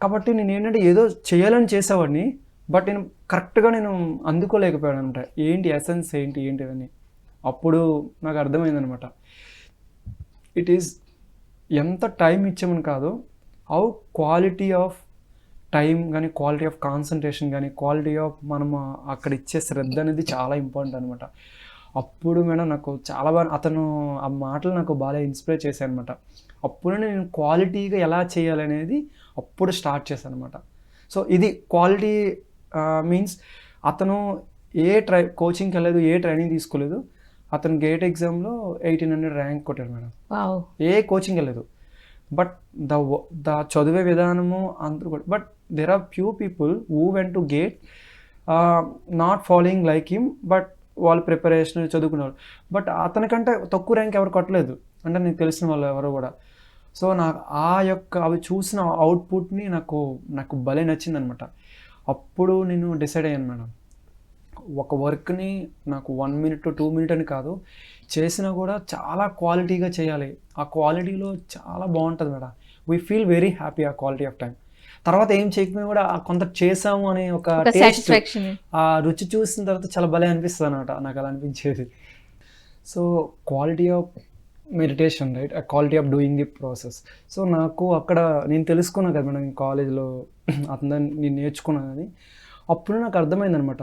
కాబట్టి నేను ఏంటంటే ఏదో చేయాలని చేసేవాడిని, బట్ నేను కరెక్ట్గా నేను అందుకోలేకపోయాను అనమాట. ఏంటి ఎసెన్స్ ఏంటి అని అప్పుడు నాకు అర్థమైందనమాట. ఇట్ ఈస్ ఎంత టైం ఇచ్చామని కాదు, హౌ క్వాలిటీ ఆఫ్ టైం కానీ, క్వాలిటీ ఆఫ్ కాన్సన్ట్రేషన్ కానీ, క్వాలిటీ ఆఫ్ మనం అక్కడ ఇచ్చే శ్రద్ధ అనేది చాలా ఇంపార్టెంట్ అనమాట. అప్పుడు మేడం నాకు చాలా బాగా అతను ఆ మాటలు నాకు బాగా ఇన్స్పైర్ చేశాయి అనమాట. అప్పుడు నేను క్వాలిటీగా ఎలా చేయాలనేది అప్పుడు స్టార్ట్ చేశాను అనమాట. సో ఇది క్వాలిటీ మీన్స్ అతను కోచింగ్కి వెళ్ళలేదు, ఏ ట్రైనింగ్ తీసుకోలేదు. అతను గేట్ ఎగ్జామ్లో 1800 ర్యాంక్ కొట్టాడు మేడం. ఏ కోచింగ్ వెళ్ళలేదు. బట్ ద చదివే విధానము అందరూ కూడా, but there are few people who went to GATE not following like him, but వాళ్ళు ప్రిపరేషన్ చదువుకునేవాళ్ళు. బట్ అతనికంటే తక్కువ ర్యాంక్ ఎవరు కొట్టలేదు, అంటే నీకు తెలిసిన వాళ్ళు ఎవరు కూడా. సో నాకు అవి చూసిన అవుట్పుట్ని నాకు భలే నచ్చింది అనమాట. అప్పుడు నేను డిసైడ్ అయ్యాను మేడం, ఒక వర్క్ని నాకు 1 minute 2 minutes అని కాదు, చేసినా కూడా చాలా క్వాలిటీగా చేయాలి. ఆ క్వాలిటీలో చాలా బాగుంటుంది madam. We feel very happy ఆ క్వాలిటీ ఆఫ్ టైం. తర్వాత ఏం చేయకపోయినా కూడా కొంత చేసాము అనే ఒక సాటిస్ఫాక్షన్, ఆ రుచి చూసిన తర్వాత చాలా భలే అనిపిస్తుంది అనమాట. నాకు అలా అనిపించేది. So quality of meditation, right, quality of doing the process. So నాకు అక్కడ నేను తెలుసుకున్నాను కదా మేడం, కాలేజ్లో అతను నేను నేర్చుకున్నాను. అని అప్పుడు నాకు అర్థమైంది అనమాట,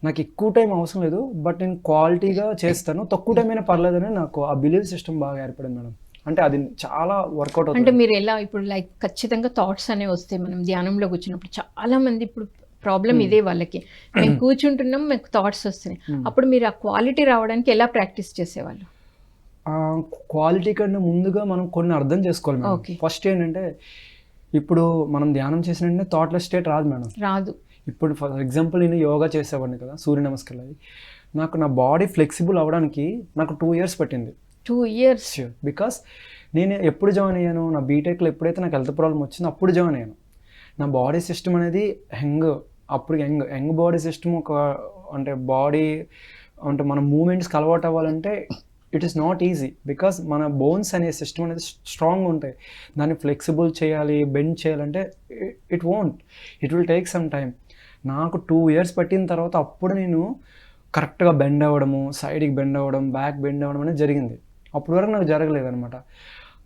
నాకు ఎక్కువ టైం అవసరం లేదు, బట్ నేను క్వాలిటీగా చేస్తాను, తక్కువ టైం అయినా పర్లేదని నాకు ఆ బిలీవ్ సిస్టమ్ బాగా ఏర్పడింది మేడం. అంటే అది చాలా వర్కౌట్ అంటే అవుతుంది. మీరు ఎలా ఇప్పుడు లైక్ ఖచ్చితంగా థాట్స్ అనేవి వస్తాయి మనం ధ్యానంలో కూర్చున్నప్పుడు. చాలా మంది ఇప్పుడు ప్రాబ్లం ఇదే వాళ్ళకి, మేము కూర్చుంటున్నాం మాకు థాట్స్ వస్తున్నాయి. అప్పుడు మీరు ఆ క్వాలిటీ రావడానికి ఎలా ప్రాక్టీస్ చేసేవాళ్ళు? క్వాలిటీ కంటే ముందుగా మనం కొన్ని అర్థం చేసుకోవాలి మేడం. Okay. ఫస్ట్ ఏంటంటే ఇప్పుడు మనం ధ్యానం చేసిన వెంటనే థాట్లెస్ స్టేట్ రాదు మేడం. రాదు. ఇప్పుడు ఫర్ ఎగ్జాంపుల్ నేను యోగా చేసేవాడిని కదా, సూర్య నమస్కారాలు అవి. నాకు నా బాడీ ఫ్లెక్సిబుల్ అవ్వడానికి నాకు 2 years పట్టింది. 2 years. బికాస్ నేను ఎప్పుడు జాయిన్ అయ్యాను, నా బీటెక్లో ఎప్పుడైతే నాకు హెల్త్ ప్రాబ్లం వచ్చిందో అప్పుడు జాయిన్ అయ్యాను. నా బాడీ సిస్టమ్ అనేది అప్పుడు యంగ్ బాడీ సిస్టమ్ అంటే బాడీ అంటే మన మూమెంట్స్కి అలవాటు అవ్వాలంటే it is not easy. Because మన బోన్స్ అనే సిస్టమ్ అనేది స్ట్రాంగ్ ఉంటాయి. దాన్ని ఫ్లెక్సిబుల్ చేయాలి, బెండ్ చేయాలంటే it will take some time. నాకు 2 years పట్టిన తర్వాత అప్పుడు నేను కరెక్ట్గా బెండ్ అవ్వడము, సైడ్కి బెండ్ అవ్వడం, బ్యాక్ బెండ్ అవ్వడం అనేది జరిగింది. అప్పటి వరకు నాకు జరగలేదనమాట.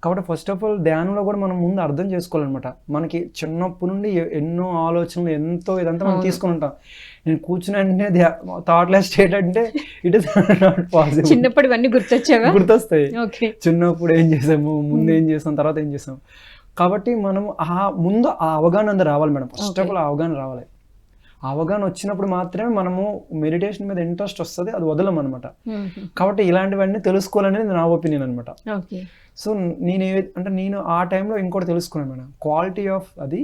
కాబట్టి ఫస్ట్ ఆఫ్ ఆల్ ధ్యానంలో కూడా మనం ముందు అర్థం చేసుకోవాలన్నమాట. మనకి చిన్నప్పటి నుండి ఎన్నో ఆలోచనలు ఇదంతా మనం తీసుకుని ఉంటాం. నేను కూర్చుని అంటే థాట్లెస్ స్టేట్ అంటే ఇట్ ఇస్ నాట్ పాసిబుల్. చిన్నప్పుడు ఇవన్నీ గుర్తొచ్చావా? గుర్తొస్తాయి. ఓకే. చిన్నప్పుడు ఏం చేసాము, ముందు ఏం చేసాం, తర్వాత ఏం చేసాం. కాబట్టి మనం ముందు ఆ అవగాహన అనేది రావాలి మేడం. ఫస్ట్ ఆఫ్ ఆల్ అవగాహన రావాలి. అవగాహన వచ్చినప్పుడు మాత్రమే మనము మెడిటేషన్ మీద ఇంట్రెస్ట్ వస్తుంది, అది వదలం అనమాట. కాబట్టి ఇలాంటివన్నీ తెలుసుకోవాలనేది నా ఒపీనియన్ అనమాట. సో నేను ఆ టైంలో ఇంకోటి తెలుసుకున్నాను మేడం, క్వాలిటీ ఆఫ్ అది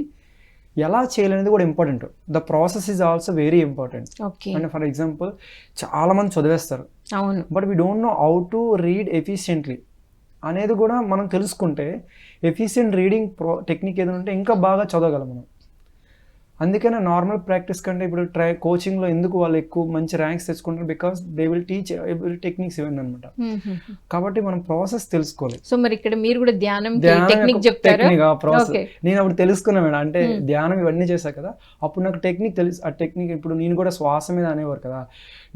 ఎలా చేయాలనేది కూడా important. The process is also very important. అంటే ఫర్ ఎగ్జాంపుల్ చాలా మంది చదివేస్తారు, but we don't know how to read efficiently అనేది కూడా మనం తెలుసుకుంటే ఎఫిషియెంట్ రీడింగ్ టెక్నిక్ ఏదైనా ఉంటే ఇంకా బాగా చదవగలం మనం. అందుకనే నార్మల్ ప్రాక్టీస్ కంటే ఇప్పుడు కోచింగ్లో ఎందుకు వాళ్ళు ఎక్కువ మంచి ర్యాంక్స్ తెచ్చుకుంటారు, because they will teach every techniques ఇవన్నీ అనమాట. కాబట్టి మనం ప్రాసెస్ తెలుసుకోవాలి. సో మరి ఇక్కడ మీరు కూడా ధ్యానం టెక్నిక్ చెప్తారా? ప్రాసెస్ నేను అప్పుడు తెలుసుకున్నా మేడం. అంటే ధ్యానం ఇవన్నీ చేశా కదా, అప్పుడు నాకు టెక్నిక్ తెలుసు. ఆ టెక్నిక్ ఇప్పుడు నేను కూడా శ్వాస మీద అనేవారు కదా,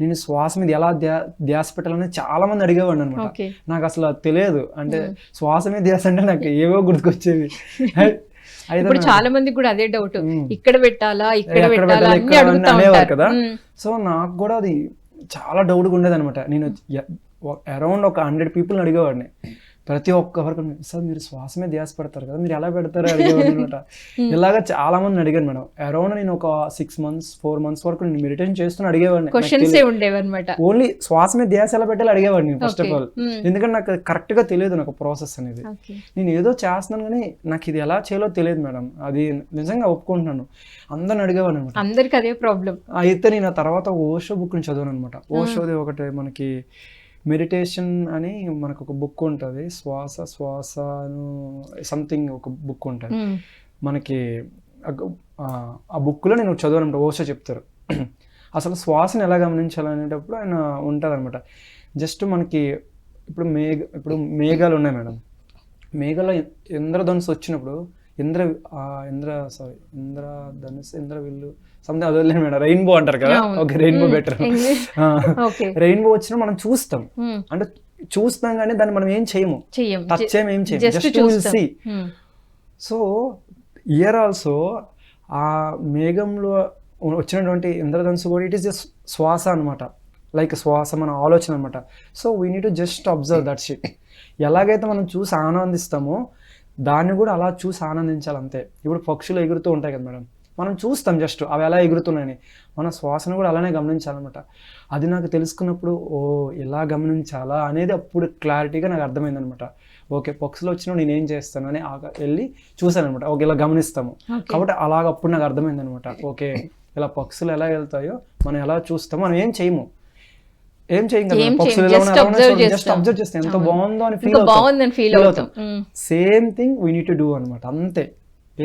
నేను శ్వాస మీద ఎలా ధ్యాస పెట్టాలని చాలా మంది అడిగేవాడిని అనమాట. నాకు అసలు తెలియదు. అంటే శ్వాస మీద ధ్యాస అంటే నాకు ఏవో గుర్తుకొచ్చేవి. ఇప్పుడు చాలా మందికి కూడా అదే డౌట్, ఇక్కడ పెట్టాలా ఇక్కడ పెట్టాలా అనేవారు కదా. సో నాకు కూడా అది చాలా డౌట్గా ఉండేది అనమాట. నేను అరౌండ్ ఒక 100 people అడిగేవాడిని. ప్రతి ఒక్కరికి సార్ మీరు శ్వాస మీద ధ్యాస పెడతారు కదా, మీరు ఎలా పెడతారు అడిగేవాడిని అనమాట. ఇలాగ చాలా మంది అడిగాను మేడం. అరౌండ్ నేను ఒక 6 months 4 months వరకు నేను మెడిటేషన్ చేస్తూ అడిగేవాడిని. ఓన్లీ శ్వాస మీద ధ్యాస ఎలా పెట్టాలి అడిగేవాడిని ఫస్ట్ ఆఫ్ ఆల్. ఎందుకంటే నాకు కరెక్ట్ గా తెలియదు నాకు ప్రాసెస్ అనేది. నేను ఏదో చేస్తున్నాను కానీ నాకు ఇది ఎలా చేయాలో తెలియదు మేడం. అది నిజంగా ఒప్పుకుంటున్నాను. అందరిని అడిగేవాడిని అనమాట. అందరికి అదే ప్రాబ్లం. అయితే నేను ఆ తర్వాత ఓషో బుక్ ని చదివాను అనమాట. ఓషోది ఒకటి మనకి మెడిటేషన్ అని మనకు ఒక బుక్ ఉంటుంది, శ్వాసను సంథింగ్ ఒక బుక్ ఉంటుంది మనకి. ఆ బుక్లో నేను చదవను, ఓషో చెప్తారు అసలు శ్వాసను ఎలా గమనించాలనేటప్పుడు ఆయన ఉంటుంది అనమాట. జస్ట్ మనకి ఇప్పుడు మేఘాలు ఉన్నాయి మేడం. మేఘాల్లో ఇంద్రధనుసు వచ్చినప్పుడు ఇంద్రవిల్లు సంథింగ్ అది వదిలేదు మేడం, రెయిన్బో అంటారు కదా. Okay, rainbow better. రెయిన్బో వచ్చినా మనం చూస్తాం, అంటే చూస్తాం కానీ దాన్ని మనం ఏం చేయము, టచ్ చేయము, ఏం చేయము, just will see. So year also ఆ మేఘంలో వచ్చినటువంటి ఇంద్రధనుసు కూడా ఇట్ ఈస్ జస్ట్ శ్వాస అనమాట, లైక్ శ్వాస మన ఆలోచన అనమాట. So we need to just observe that shit. ఎలాగైతే మనం చూసి ఆనందిస్తామో దాన్ని కూడా అలా చూసి ఆనందించాలి అంతే. ఇప్పుడు పక్షులు ఎగురుతూ ఉంటాయి కదా మేడం, మనం చూస్తాం జస్ట్ అవి ఎలా ఎగురుతున్నాయని, మన శ్వాసను కూడా అలానే గమనించాలన్నమాట. అది నాకు తెలుసుకున్నప్పుడు ఎలా గమనించాలా అనేది అప్పుడు క్లారిటీగా నాకు అర్థమైందనమాట. ఓకే, పక్షులు వచ్చినప్పుడు నేనేం చేస్తాను అని వెళ్ళి చూసాను అనమాట. ఓకే, ఇలా గమనిస్తాము కాబట్టి అలాగ అప్పుడు నాకు అర్థమైందనమాట. ఓకే, ఇలా పక్షులు ఎలా వెళ్తాయో మనం ఎలా చూస్తామో మనం ఏం చేయము, ఏం చేయం కదా, పక్షులు జస్ట్ అబ్జర్వ్ చేస్తాం, ఎంత బాగుందో అని ఫీల్ అవుతాం. Same thing we need to do అనమాట, అంతే,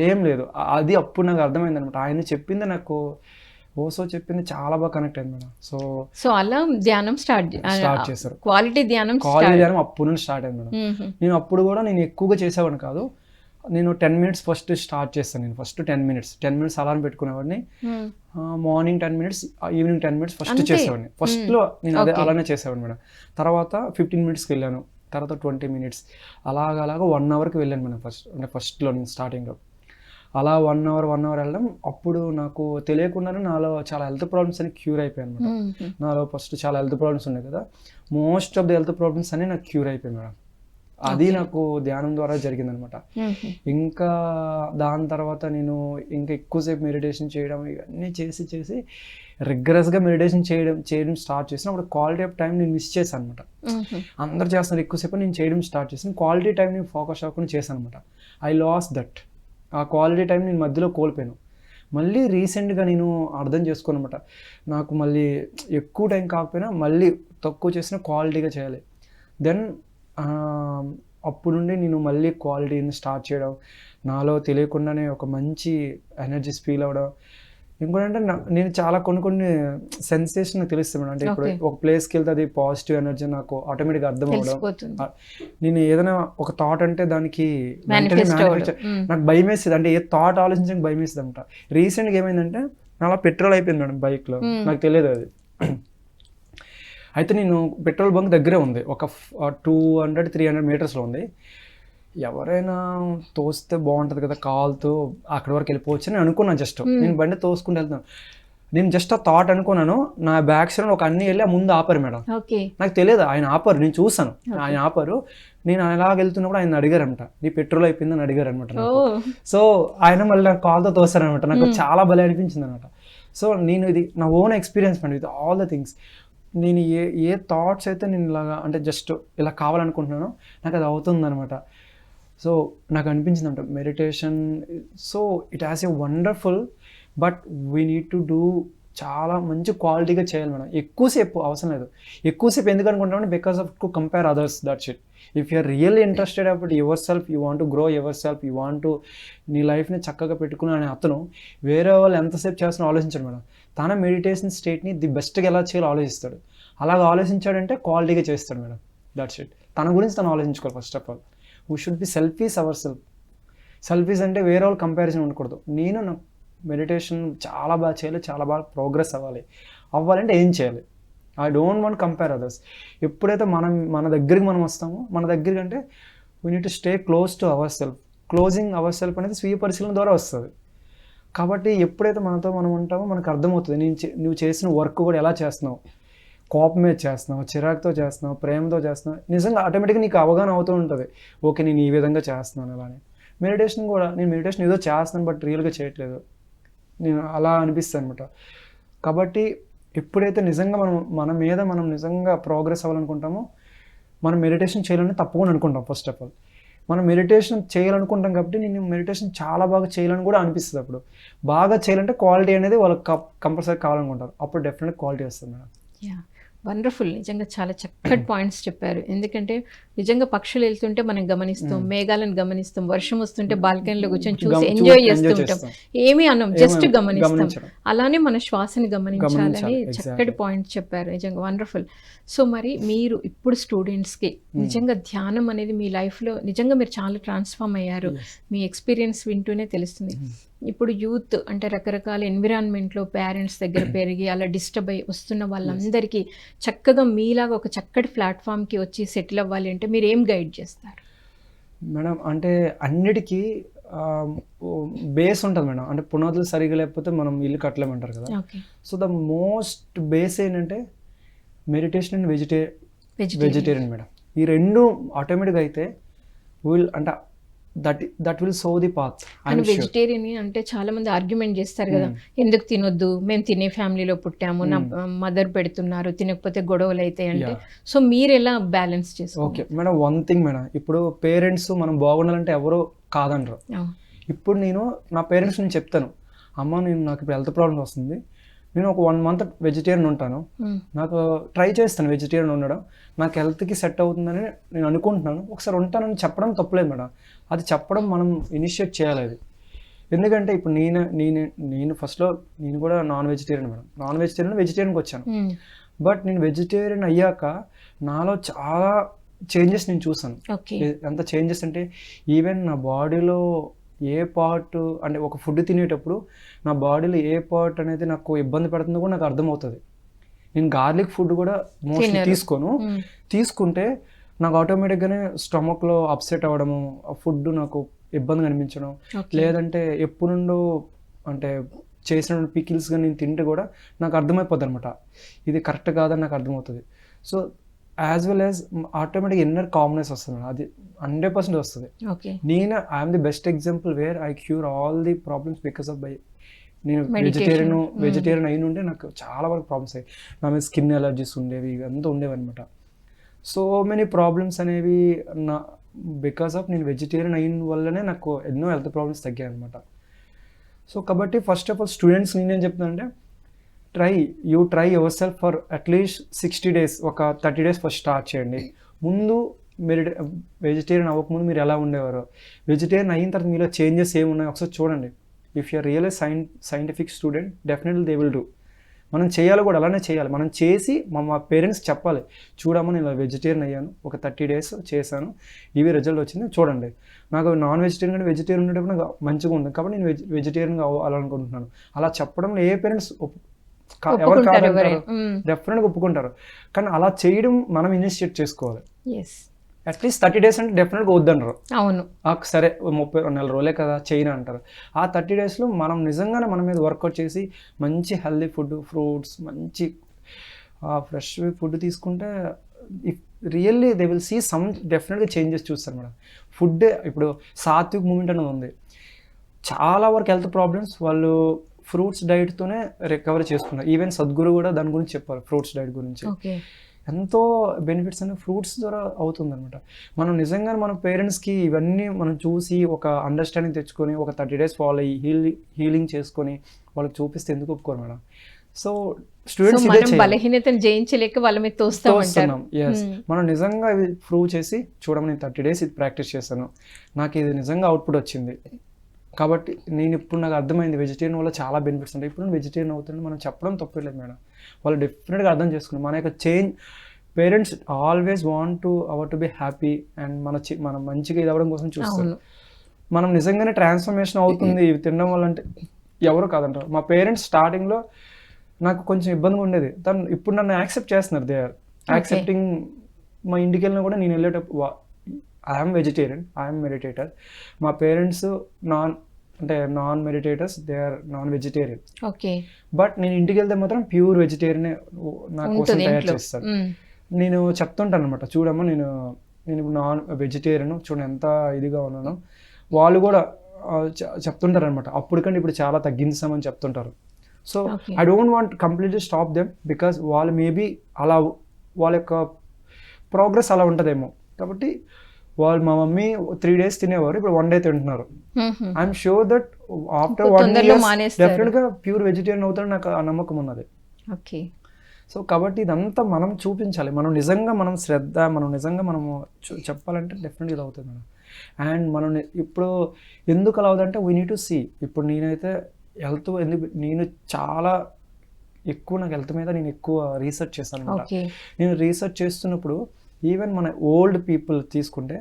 ఏం లేదు. అది అప్పుడు నాకు అర్థమైంది అనమాట. ఆయన చెప్పింది నాకు ఓషో చెప్పింది చాలా బాగా కనెక్ట్ అయింది మేడం. సో అలా ధ్యానం స్టార్ట్ చేశారు. క్వాలిటీ ధ్యానం అప్పుడు నుంచి స్టార్ట్ అయింది మేడం. నేను అప్పుడు కూడా నేను ఎక్కువగా చేసేవాడిని కాదు. నేను 10 minutes ఫస్ట్ స్టార్ట్ చేస్తాను. నేను ఫస్ట్ 10 minutes అలారం పెట్టుకునేవాడిని. Morning 10 minutes, evening 10 minutes first చేసేవాడిని. ఫస్ట్లో నేను అలానే చేసేవాడిని మేడం. తర్వాత 15 minutesకి వెళ్ళాను, తర్వాత 20 minutes, అలాగా 1 hourకి వెళ్ళాను మేడం. ఫస్ట్లో నేను స్టార్టింగ్లో అలా 1 hour వెళ్ళడం. అప్పుడు నాకు తెలియకుండానే నాలో చాలా హెల్త్ ప్రాబ్లమ్స్ అని క్యూర్ అయిపోయాయి అనమాట. నాలో ఫస్ట్ చాలా హెల్త్ ప్రాబ్లమ్స్ ఉన్నాయి కదా, most of the health problems అన్ని నాకు క్యూర్ అయిపోయాయి మేడం. అది నాకు ధ్యానం ద్వారా జరిగిందనమాట. ఇంకా దాని తర్వాత నేను ఇంకా ఎక్కువసేపు మెడిటేషన్ చేయడం ఇవన్నీ చేసి రిగ్రెస్గా మెడిటేషన్ చేయడం స్టార్ట్ చేసిన అప్పుడు క్వాలిటీ ఆఫ్ టైం నేను మిస్ చేశాను అనమాట. అందరు చేస్తున్నారు ఎక్కువసేపు, నేను చేయడం స్టార్ట్ చేసాను. క్వాలిటీ టైం నేను ఫోకస్ అవ్వకుండా చేశాను అనమాట. I lost that. ఆ క్వాలిటీ టైం నేను మధ్యలో కోల్పోయాను. మళ్ళీ రీసెంట్గా నేను అర్థం చేసుకోను అనమాట, నాకు మళ్ళీ ఎక్కువ టైం కాకపోయినా మళ్ళీ తక్కువ చేసిన క్వాలిటీగా చేయాలి. దెన్ అప్పుడు నుండి నేను మళ్ళీ క్వాలిటీని స్టార్ట్ చేయడం, నాలో తెలియకుండానే ఒక మంచి ఎనర్జీస్ ఫీల్ అవ్వడం. ఇంకోటంటే నేను చాలా కొన్ని సెన్సేషన్ నాకు తెలుస్తుంది మేడం. అంటే ఇప్పుడు ఒక ప్లేస్కి వెళ్తే అది పాజిటివ్ ఎనర్జీ నాకు ఆటోమేటిక్గా అర్థం అవ్వడం. నేను ఏదైనా ఒక థాట్ అంటే దానికి నాకు భయం వేస్తుంది, అంటే ఏ థాట్ ఆలోచించడానికి భయం వేస్తుంది అనమాట. రీసెంట్గా ఏమైందంటే నాలా పెట్రోల్ అయిపోయింది మేడం బైక్లో, నాకు తెలియదు అది. అయితే నేను పెట్రోల్ బంక్ దగ్గరే ఉంది, ఒక 200-300 మీటర్స్లో ఉంది. ఎవరైనా తోస్తే బాగుంటుంది కదా కాల్తో, అక్కడి వరకు వెళ్ళిపోవచ్చు అని అనుకున్నాను. జస్ట్ నేను బండి తోసుకుంటూ వెళ్తాను. నేను జస్ట్ ఆ థాట్ అనుకున్నాను. నా బ్యాక్ సైడ్ ఒక అన్ని వెళ్ళి ముందు ఆపారు మేడం. నాకు తెలియదు ఆయన ఆపారు, నేను చూసాను ఆయన ఆపారు. నేను అలాగ వెళ్తున్నప్పుడు ఆయన అడిగారంట, నీ పెట్రోల్ అయిపోయిందని అడిగారు అనమాట. సో ఆయన మళ్ళీ నాకు కాల్తో తోస్తారనమాట. నాకు చాలా భలే అనిపించింది అనమాట. సో నేను ఇది నా own experience madam, with all the things. నేను ఏ థాట్స్ అయితే నేను ఇలాగా అంటే జస్ట్ ఇలా కావాలనుకుంటున్నానో నాకు అది అవుతుంది అనమాట. సో నాకు అనిపించింది అంట meditation, so it has a wonderful, but we need to do చాలా మంచి క్వాలిటీగా చేయాలి మేడం. ఎక్కువసేపు అవసరం లేదు. ఎక్కువసేపు ఎందుకు అనుకుంటామంటే because of to compare others, that shit. If you are really interested about yourself, you want to grow yourself, you want to నీ లైఫ్ని చక్కగా పెట్టుకుని అనే అతను వేరే వాళ్ళు ఎంతసేపు చేస్తున్నా ఆలోచించాడు మేడం. తన మెడిటేషన్ స్టేట్ని ది బెస్ట్గా ఎలా చేయాలో ఆలోచిస్తాడు. అలాగ ఆలోచించాడంటే క్వాలిటీగా చేస్తాడు మేడం, దట్స్ ఇట్. తన గురించి తను ఆలోచించుకోవాలి first of all. We should B selfies our self. Selfies అంటే వేరే వాళ్ళు కంపారిజన్ ఉండకూడదు. నేను నా మెడిటేషన్ చాలా బాగా చేయాలి, చాలా బాగా ప్రోగ్రెస్ అవ్వాలంటే ఏం చేయాలి? I don't want compare others. ఎప్పుడైతే మన దగ్గరికి మనం వస్తామో, మన దగ్గరికి అంటే we need to stay close to our self. Closing our self అనేది స్వీయ పరిశీలన ద్వారా వస్తుంది. కాబట్టి ఎప్పుడైతే మనతో మనం ఉంటామో మనకు అర్థమవుతుంది నువ్వు చేసిన వర్క్ కూడా ఎలా చేస్తున్నావు. కోపం మీద చేస్తున్నావు, చిరాకుతో చేస్తున్నావు, ప్రేమతో చేస్తున్నావు, నిజంగా ఆటోమేటిక్గా నీకు అవగాహన అవుతూ ఉంటుంది. ఓకే నేను ఈ విధంగా చేస్తున్నాను అలానే. మెడిటేషన్ కూడా నేను మెడిటేషన్ ఏదో చేస్తున్నాను బట్ రియల్గా చేయట్లేదు, నేను అలా అనిపిస్తాను అనమాట. కాబట్టి ఎప్పుడైతే నిజంగా మనం నిజంగా ప్రోగ్రెస్ అవ్వాలనుకుంటామో మనం మెడిటేషన్ చేయాలని తప్పకుండా అనుకుంటాం. ఫస్ట్ ఆఫ్ ఆల్ మనం మెడిటేషన్ చేయాలనుకుంటాం కాబట్టి నేను మెడిటేషన్ చాలా బాగా చేయాలని కూడా అనిపిస్తుంది. అప్పుడు బాగా చేయాలంటే క్వాలిటీ అనేది వాళ్ళకి కంపల్సరీ కావాలనుకుంటారు, అప్పుడు డెఫినెట్గా క్వాలిటీ వస్తుంది మేడం. వండర్ఫుల్. నిజంగా చాలా చక్కటి పాయింట్స్ చెప్పారు. ఎందుకంటే నిజంగా పక్షులు వెళ్తుంటే మనం గమనిస్తాం, మేఘాలను గమనిస్తాం, వర్షం వస్తుంటే బాల్కనీలో కూర్చొని చూసి ఎంజాయ్ చేస్తుంటాం, ఏమీ అన్నాం, జస్ట్ గమనిస్తాం. అలానే మన శ్వాసని గమనించాలని చక్కటి పాయింట్ చెప్పారు. నిజంగా వండర్ఫుల్. సో మరి మీరు ఇప్పుడు స్టూడెంట్స్కి నిజంగా ధ్యానం అనేది మీ లైఫ్లో నిజంగా మీరు చాలా ట్రాన్స్ఫార్మ్ అయ్యారు. మీ ఎక్స్పీరియన్స్ వింటూనే తెలుస్తుంది. ఇప్పుడు యూత్ అంటే రకరకాల ఎన్విరాన్మెంట్లో పేరెంట్స్ దగ్గర పెరిగి అలా డిస్టర్బ్ అయ్యి వస్తున్న వాళ్ళందరికీ చక్కగా మీలాగా ఒక చక్కటి ప్లాట్ఫామ్కి వచ్చి సెటిల్ అవ్వాలి అంటే మీరు ఏం గైడ్ చేస్తారు మేడం? అంటే అన్నిటికీ బేస్ ఉంటుంది మేడం. అంటే పునాదులు సరిగా లేకపోతే మనం ఇల్లు కట్టలేమంటారు కదా. సో ద మోస్ట్ బేస్ ఏంటంటే మెడిటేషన్ అండ్ వెజిటేరియన్ మేడం. ఈ రెండు ఆటోమేటిక్గా అయితే అంటే that will so the path. And vegetarian అంటే చాలా మంది ఆర్గ్యుమెంట్ చేస్తారు కదా, ఎందుకు తినొద్దు, మేము తినే ఫ్యామిలీలో పుట్టాము, నా మదర్ పెడుతున్నారు, తినకపోతే గొడవలు అయితే అంటే. సో మీరు ఎలా బ్యాలెన్స్ చేసుకోవాలి? Okay madam, one thing madam, ఇప్పుడు పేరెంట్స్ మనం బాగుండాలంటే ఎవరు కాదనరు. ఇప్పుడు నేను నా పేరెంట్స్ నేను చెప్తాను, అమ్మ నాకు ఇప్పుడు హెల్త్ ప్రాబ్లమ్స్ వస్తుంది, నేను ఒక 1 month వెజిటేరియన్ ఉంటాను, నాకు ట్రై చేస్తాను వెజిటేరియన్ ఉండడం, నాకు హెల్త్కి సెట్ అవుతుందని నేను అనుకుంటున్నాను, ఒకసారి ఉంటానని చెప్పడం తప్పులేదు మేడం. అది చెప్పడం మనం ఇనిషియేట్ చేయాలి అది. ఎందుకంటే ఇప్పుడు నేను ఫస్ట్లో నేను కూడా నాన్ వెజిటేరియన్ మేడం. నాన్ వెజిటేరియన్కి వచ్చాను. బట్ నేను వెజిటేరియన్ అయ్యాక నాలో చాలా చేంజెస్ నేను చూసాను. ఎంత చేంజెస్ అంటే ఈవెన్ నా బాడీలో ఏ పార్ట్ అంటే ఒక ఫుడ్ తినేటప్పుడు నా బాడీలో ఏ పార్ట్ అనేది నాకు ఇబ్బంది పడుతుందో కూడా నాకు అర్థమవుతుంది. నేను గార్లిక్ ఫుడ్ కూడా మోస్ట్లీ తీసుకుంటే నాకు ఆటోమేటిక్గానే స్టమక్లో అప్సెట్ అవ్వడము, ఆ ఫుడ్ నాకు ఇబ్బందిగా అనిపించడం, లేదంటే ఎప్పుడు నుండో అంటే చేసిన పికిల్స్గా నేను తింటే కూడా నాకు అర్థమైపోద్ది అనమాట, ఇది కరెక్ట్ కాదని నాకు అర్థమవుతుంది. So as well as automatic inner calmness వస్తుంది మేడం. అది 100% వస్తుంది. ఓకే. నేను I'm the best example where I cure all the problems because of నేను Meditation. వెజిటేరియన్ అయిన ఉంటే నాకు చాలా వరకు ప్రాబ్లమ్స్ అయ్యాయి. నా మీద స్కిన్ ఎలర్జీస్ ఉండేవి, ఇవంతా ఉండేవి అనమాట. సో మెనీ ప్రాబ్లమ్స్ అనేవి నా బికాస్ ఆఫ్ నేను వెజిటేరియన్ అయిన వల్లనే నాకు ఎన్నో హెల్త్ ప్రాబ్లమ్స్ తగ్గాయి అనమాట. సో కాబట్టి ఫస్ట్ ఆఫ్ ఆల్ స్టూడెంట్స్ నేనేం చెప్తానంటే try your self for at least 60 days, ఒక 30 days ఫస్ట్ స్టార్ట్ చేయండి. ముందు మీరు వెజిటేరియన్ అవ్వకముందు మీరు ఎలా ఉండేవారు, వెజిటేరియన్ అయిన తర్వాత మీలో చేంజెస్ ఏమున్నాయో ఒకసారి చూడండి. If you're real scientific student definitely they will do. మనం చేయాలి కూడా, అలానే చేయాలి. మనం చేసి మా పేరెంట్స్ చెప్పాలి, చూడమ్మా నేను వెజిటేరియన్ అయ్యాను, ఒక 30 days చేశాను, ఇవి రిజల్ట్ వచ్చింది చూడండి. నాకు నాన్ వెజిటేరియన్ కంటే వెజిటేరియన్ ఉండేటప్పుడు నాకు మంచిగా ఉంది కాబట్టి నేను వెజిటేరియన్గా అవ్వాలనుకుంటున్నాను. అలా చెప్పడంలో ఏ పేరెంట్స్ ఎవరు కాదంటారు, డెఫినెట్గా ఒప్పుకుంటారు. కానీ అలా చేయడం మనం ఇనిషియేట్ చేసుకోవాలి. అట్లీస్ట్ 30 days అంటే డెఫినెట్గా వద్దనరు. అవును, సరే 30 నెల రోజులే కదా చేయను అంటారు. ఆ 30 daysలో మనం నిజంగానే మన మీద వర్కౌట్ చేసి మంచి హెల్దీ ఫుడ్, ఫ్రూట్స్, మంచి ఫ్రెష్ ఫుడ్ తీసుకుంటే really they will see some డెఫినెట్గా చేంజెస్ చూస్తారు మేడం. ఫుడ్ ఇప్పుడు సాత్విక్ మూమెంట్ అనేది ఉంది. చాలా వరకు హెల్త్ ప్రాబ్లమ్స్ వాళ్ళు ఫ్రూట్స్ డైట్తోనే రికవర్ చేసుకున్నారు. ఈవెన్ సద్గురు కూడా దాని గురించి చెప్పారు, ఫ్రూట్స్ డైట్ గురించి. ఎంతో బెనిఫిట్స్ అనేవి ఫ్రూట్స్ ద్వారా అవుతుందన్నమాట. మనం నిజంగా మన పేరెంట్స్కి ఇవన్నీ మనం చూసి ఒక అండర్స్టాండింగ్ తెచ్చుకొని ఒక 30 days ఫాలో అయ్యి హీలింగ్ చేసుకొని వాళ్ళకి చూపిస్తే ఎందుకు ఒప్పుకోరు మేడం. సో స్టూడెంట్స్ బలహీనతను జయించలేక వాళ్ళ మీద తోస్తున్నాం. మనం నిజంగా ఇవి ప్రూవ్ చేసి చూడమని నేను 30 days ఇది ప్రాక్టీస్ చేశాను, నాకు ఇది నిజంగా అవుట్పుట్ వచ్చింది కాబట్టి నేను ఇప్పుడు నాకు అర్థమైంది వెజిటేరియన్ వల్ల చాలా బెనిఫిట్స్ ఉంటాయి, ఇప్పుడు వెజిటేరియన్ అవుతుంది మనం చెప్పడం తప్పలేదు మేడం. వాళ్ళు డెఫినెట్గా అర్థం చేసుకున్నారు మన యొక్క change. Parents always want to be happy and మనం మంచిగా ఇది అవ్వడం కోసం చూస్తారు. మనం నిజంగానే ట్రాన్స్ఫర్మేషన్ అవుతుంది ఇవి తినడం వల్ల అంటే ఎవరు కాదంటారు. మా పేరెంట్స్ స్టార్టింగ్లో నాకు కొంచెం ఇబ్బందిగా ఉండేది, ఇప్పుడు నన్ను యాక్సెప్ట్ చేస్తున్నారు. They are accepting. మా ఇంటికి వెళ్ళినా కూడా నేను వెళ్ళేటప్పుడు ఐఎమ్ వెజిటేరియన్, ఐఎమ్ మెడిటేటర్. మా parents non meditators, they are non vegetarian. But నేను ఇంటికి వెళ్తే మాత్రం ప్యూర్ వెజిటేరియన్ నా కోసం తయారు చేస్తాను. నేను చెప్తుంటాను అనమాట, చూడమ్మా నేను నాన్ వెజిటేరియన్, చూడండి ఎంత ఇదిగా ఉన్నాను. వాళ్ళు కూడా చెప్తుంటారు అనమాట, అప్పటికంటే ఇప్పుడు చాలా తగ్గించామని చెప్తుంటారు. So I don't want completely stop them because వాళ్ళు మేబీ అలా వాళ్ళ యొక్క ప్రోగ్రెస్ అలా ఉంటుందేమో. కాబట్టి వాళ్ళు మా మమ్మీ 3 days తినేవారు, ఇప్పుడు 1 day తింటున్నారు. I'm sure that after 1 year డెఫినెట్గా ప్యూర్ వెజిటేరియన్ అవుతారని నాకు ఆ నమ్మకం ఉన్నది. సో కాబట్టి ఇదంతా మనం చూపించాలి. మనం నిజంగా శ్రద్ధ, మనం నిజంగా మనము చెప్పాలంటే డెఫినెట్గా ఇది అవుతుంది మేడం. అండ్ మనం ఇప్పుడు ఎందుకు అలా అవుతుందంటే వీ నీడ్ టు సీ. ఇప్పుడు నేనైతే నేను చాలా ఎక్కువ నాకు హెల్త్ మీద నేను ఎక్కువ రీసెర్చ్ చేశాను అనమాట. నేను రీసెర్చ్ చేస్తున్నప్పుడు ఈవెన్ మన ఓల్డ్ పీపుల్ తీసుకుంటే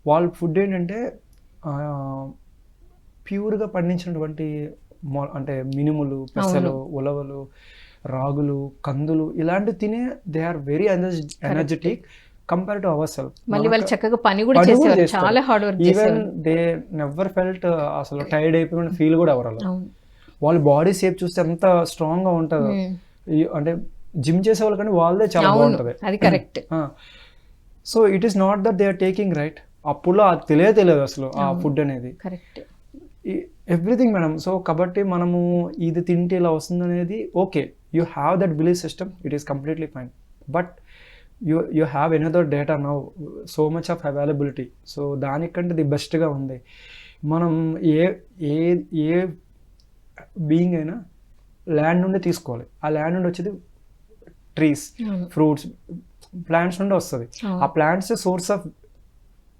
వాళ్ళ ఫుడ్ ఏంటంటే ప్యూర్గా పండించినటువంటి అంటే మినుములు, పెసలు, ఉలవలు, రాగులు, కందులు ఇలాంటివి తినే they are very energetic compare to our self. Even they never felt అసలు టైర్డ్ అయిపోయిన ఫీల్ కూడా అవ్వరు. వాళ్ళ బాడీ షేప్ చూస్తే ఎంత స్ట్రాంగ్గా ఉంటుంది. అంటే జిమ్ చేసే వాళ్ళు కానీ వాళ్ళదే చాలా బాగుంటుంది. అది correct. So it is not that they are taking right. అప్పుడులో అది తెలియదు అసలు ఆ ఫుడ్ అనేది ఎవ్రీథింగ్ మేడం. సో కాబట్టి మనము ఇది తింటే ఇలా వస్తుంది అనేది okay, you have that belief system, it is completely fine. But you have another data now, so much of availability. So దానికంటే ది బెస్ట్గా ఉంది. మనం ఏ బీయింగ్ అయినా ల్యాండ్ నుండి తీసుకోవాలి. ఆ ల్యాండ్ నుండి వచ్చేది ట్రీస్, ఫ్రూట్స్, ప్లాంట్స్ నుండి వస్తుంది. ఆ ప్లాంట్స్ సోర్స్ ఆఫ్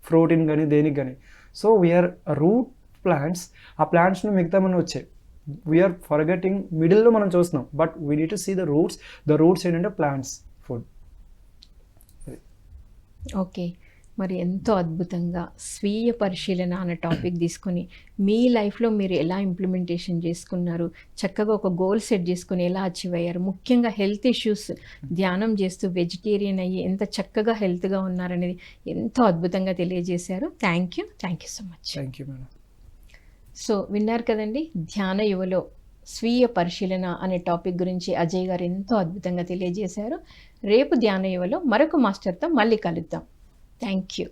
ప్రోటీన్ కానీ దేనికి కానీ. So we're root plants. ఆ ప్లాంట్స్ నుండి మిగతా మనం వచ్చాయి. వీఆర్ ఫర్గెటింగ్ మిడిల్లో మనం చూస్తున్నాం. But we need to see the roots. The roots ఏంటంటే ప్లాంట్స్ ఫుడ్. ఓకే, మరి ఎంతో అద్భుతంగా స్వీయ పరిశీలన అనే టాపిక్ తీసుకొని మీ లైఫ్లో మీరు ఎలా ఇంప్లిమెంటేషన్ చేసుకున్నారు, చక్కగా ఒక గోల్ సెట్ చేసుకుని ఎలా అచీవ్ అయ్యారు, ముఖ్యంగా హెల్త్ ఇష్యూస్ ధ్యానం చేస్తూ వెజిటేరియన్ అయ్యి ఎంత చక్కగా హెల్త్గా ఉన్నారనేది ఎంతో అద్భుతంగా తెలియజేశారు. Thank you so much. Thank you madam. So విన్నారు కదండి, ధ్యాన యువలో స్వీయ పరిశీలన అనే టాపిక్ గురించి అజయ్ గారు ఎంతో అద్భుతంగా తెలియజేశారు. రేపు ధ్యాన యువలో మరొక మాస్టర్తో మళ్ళీ కలుద్దాం. Thank you.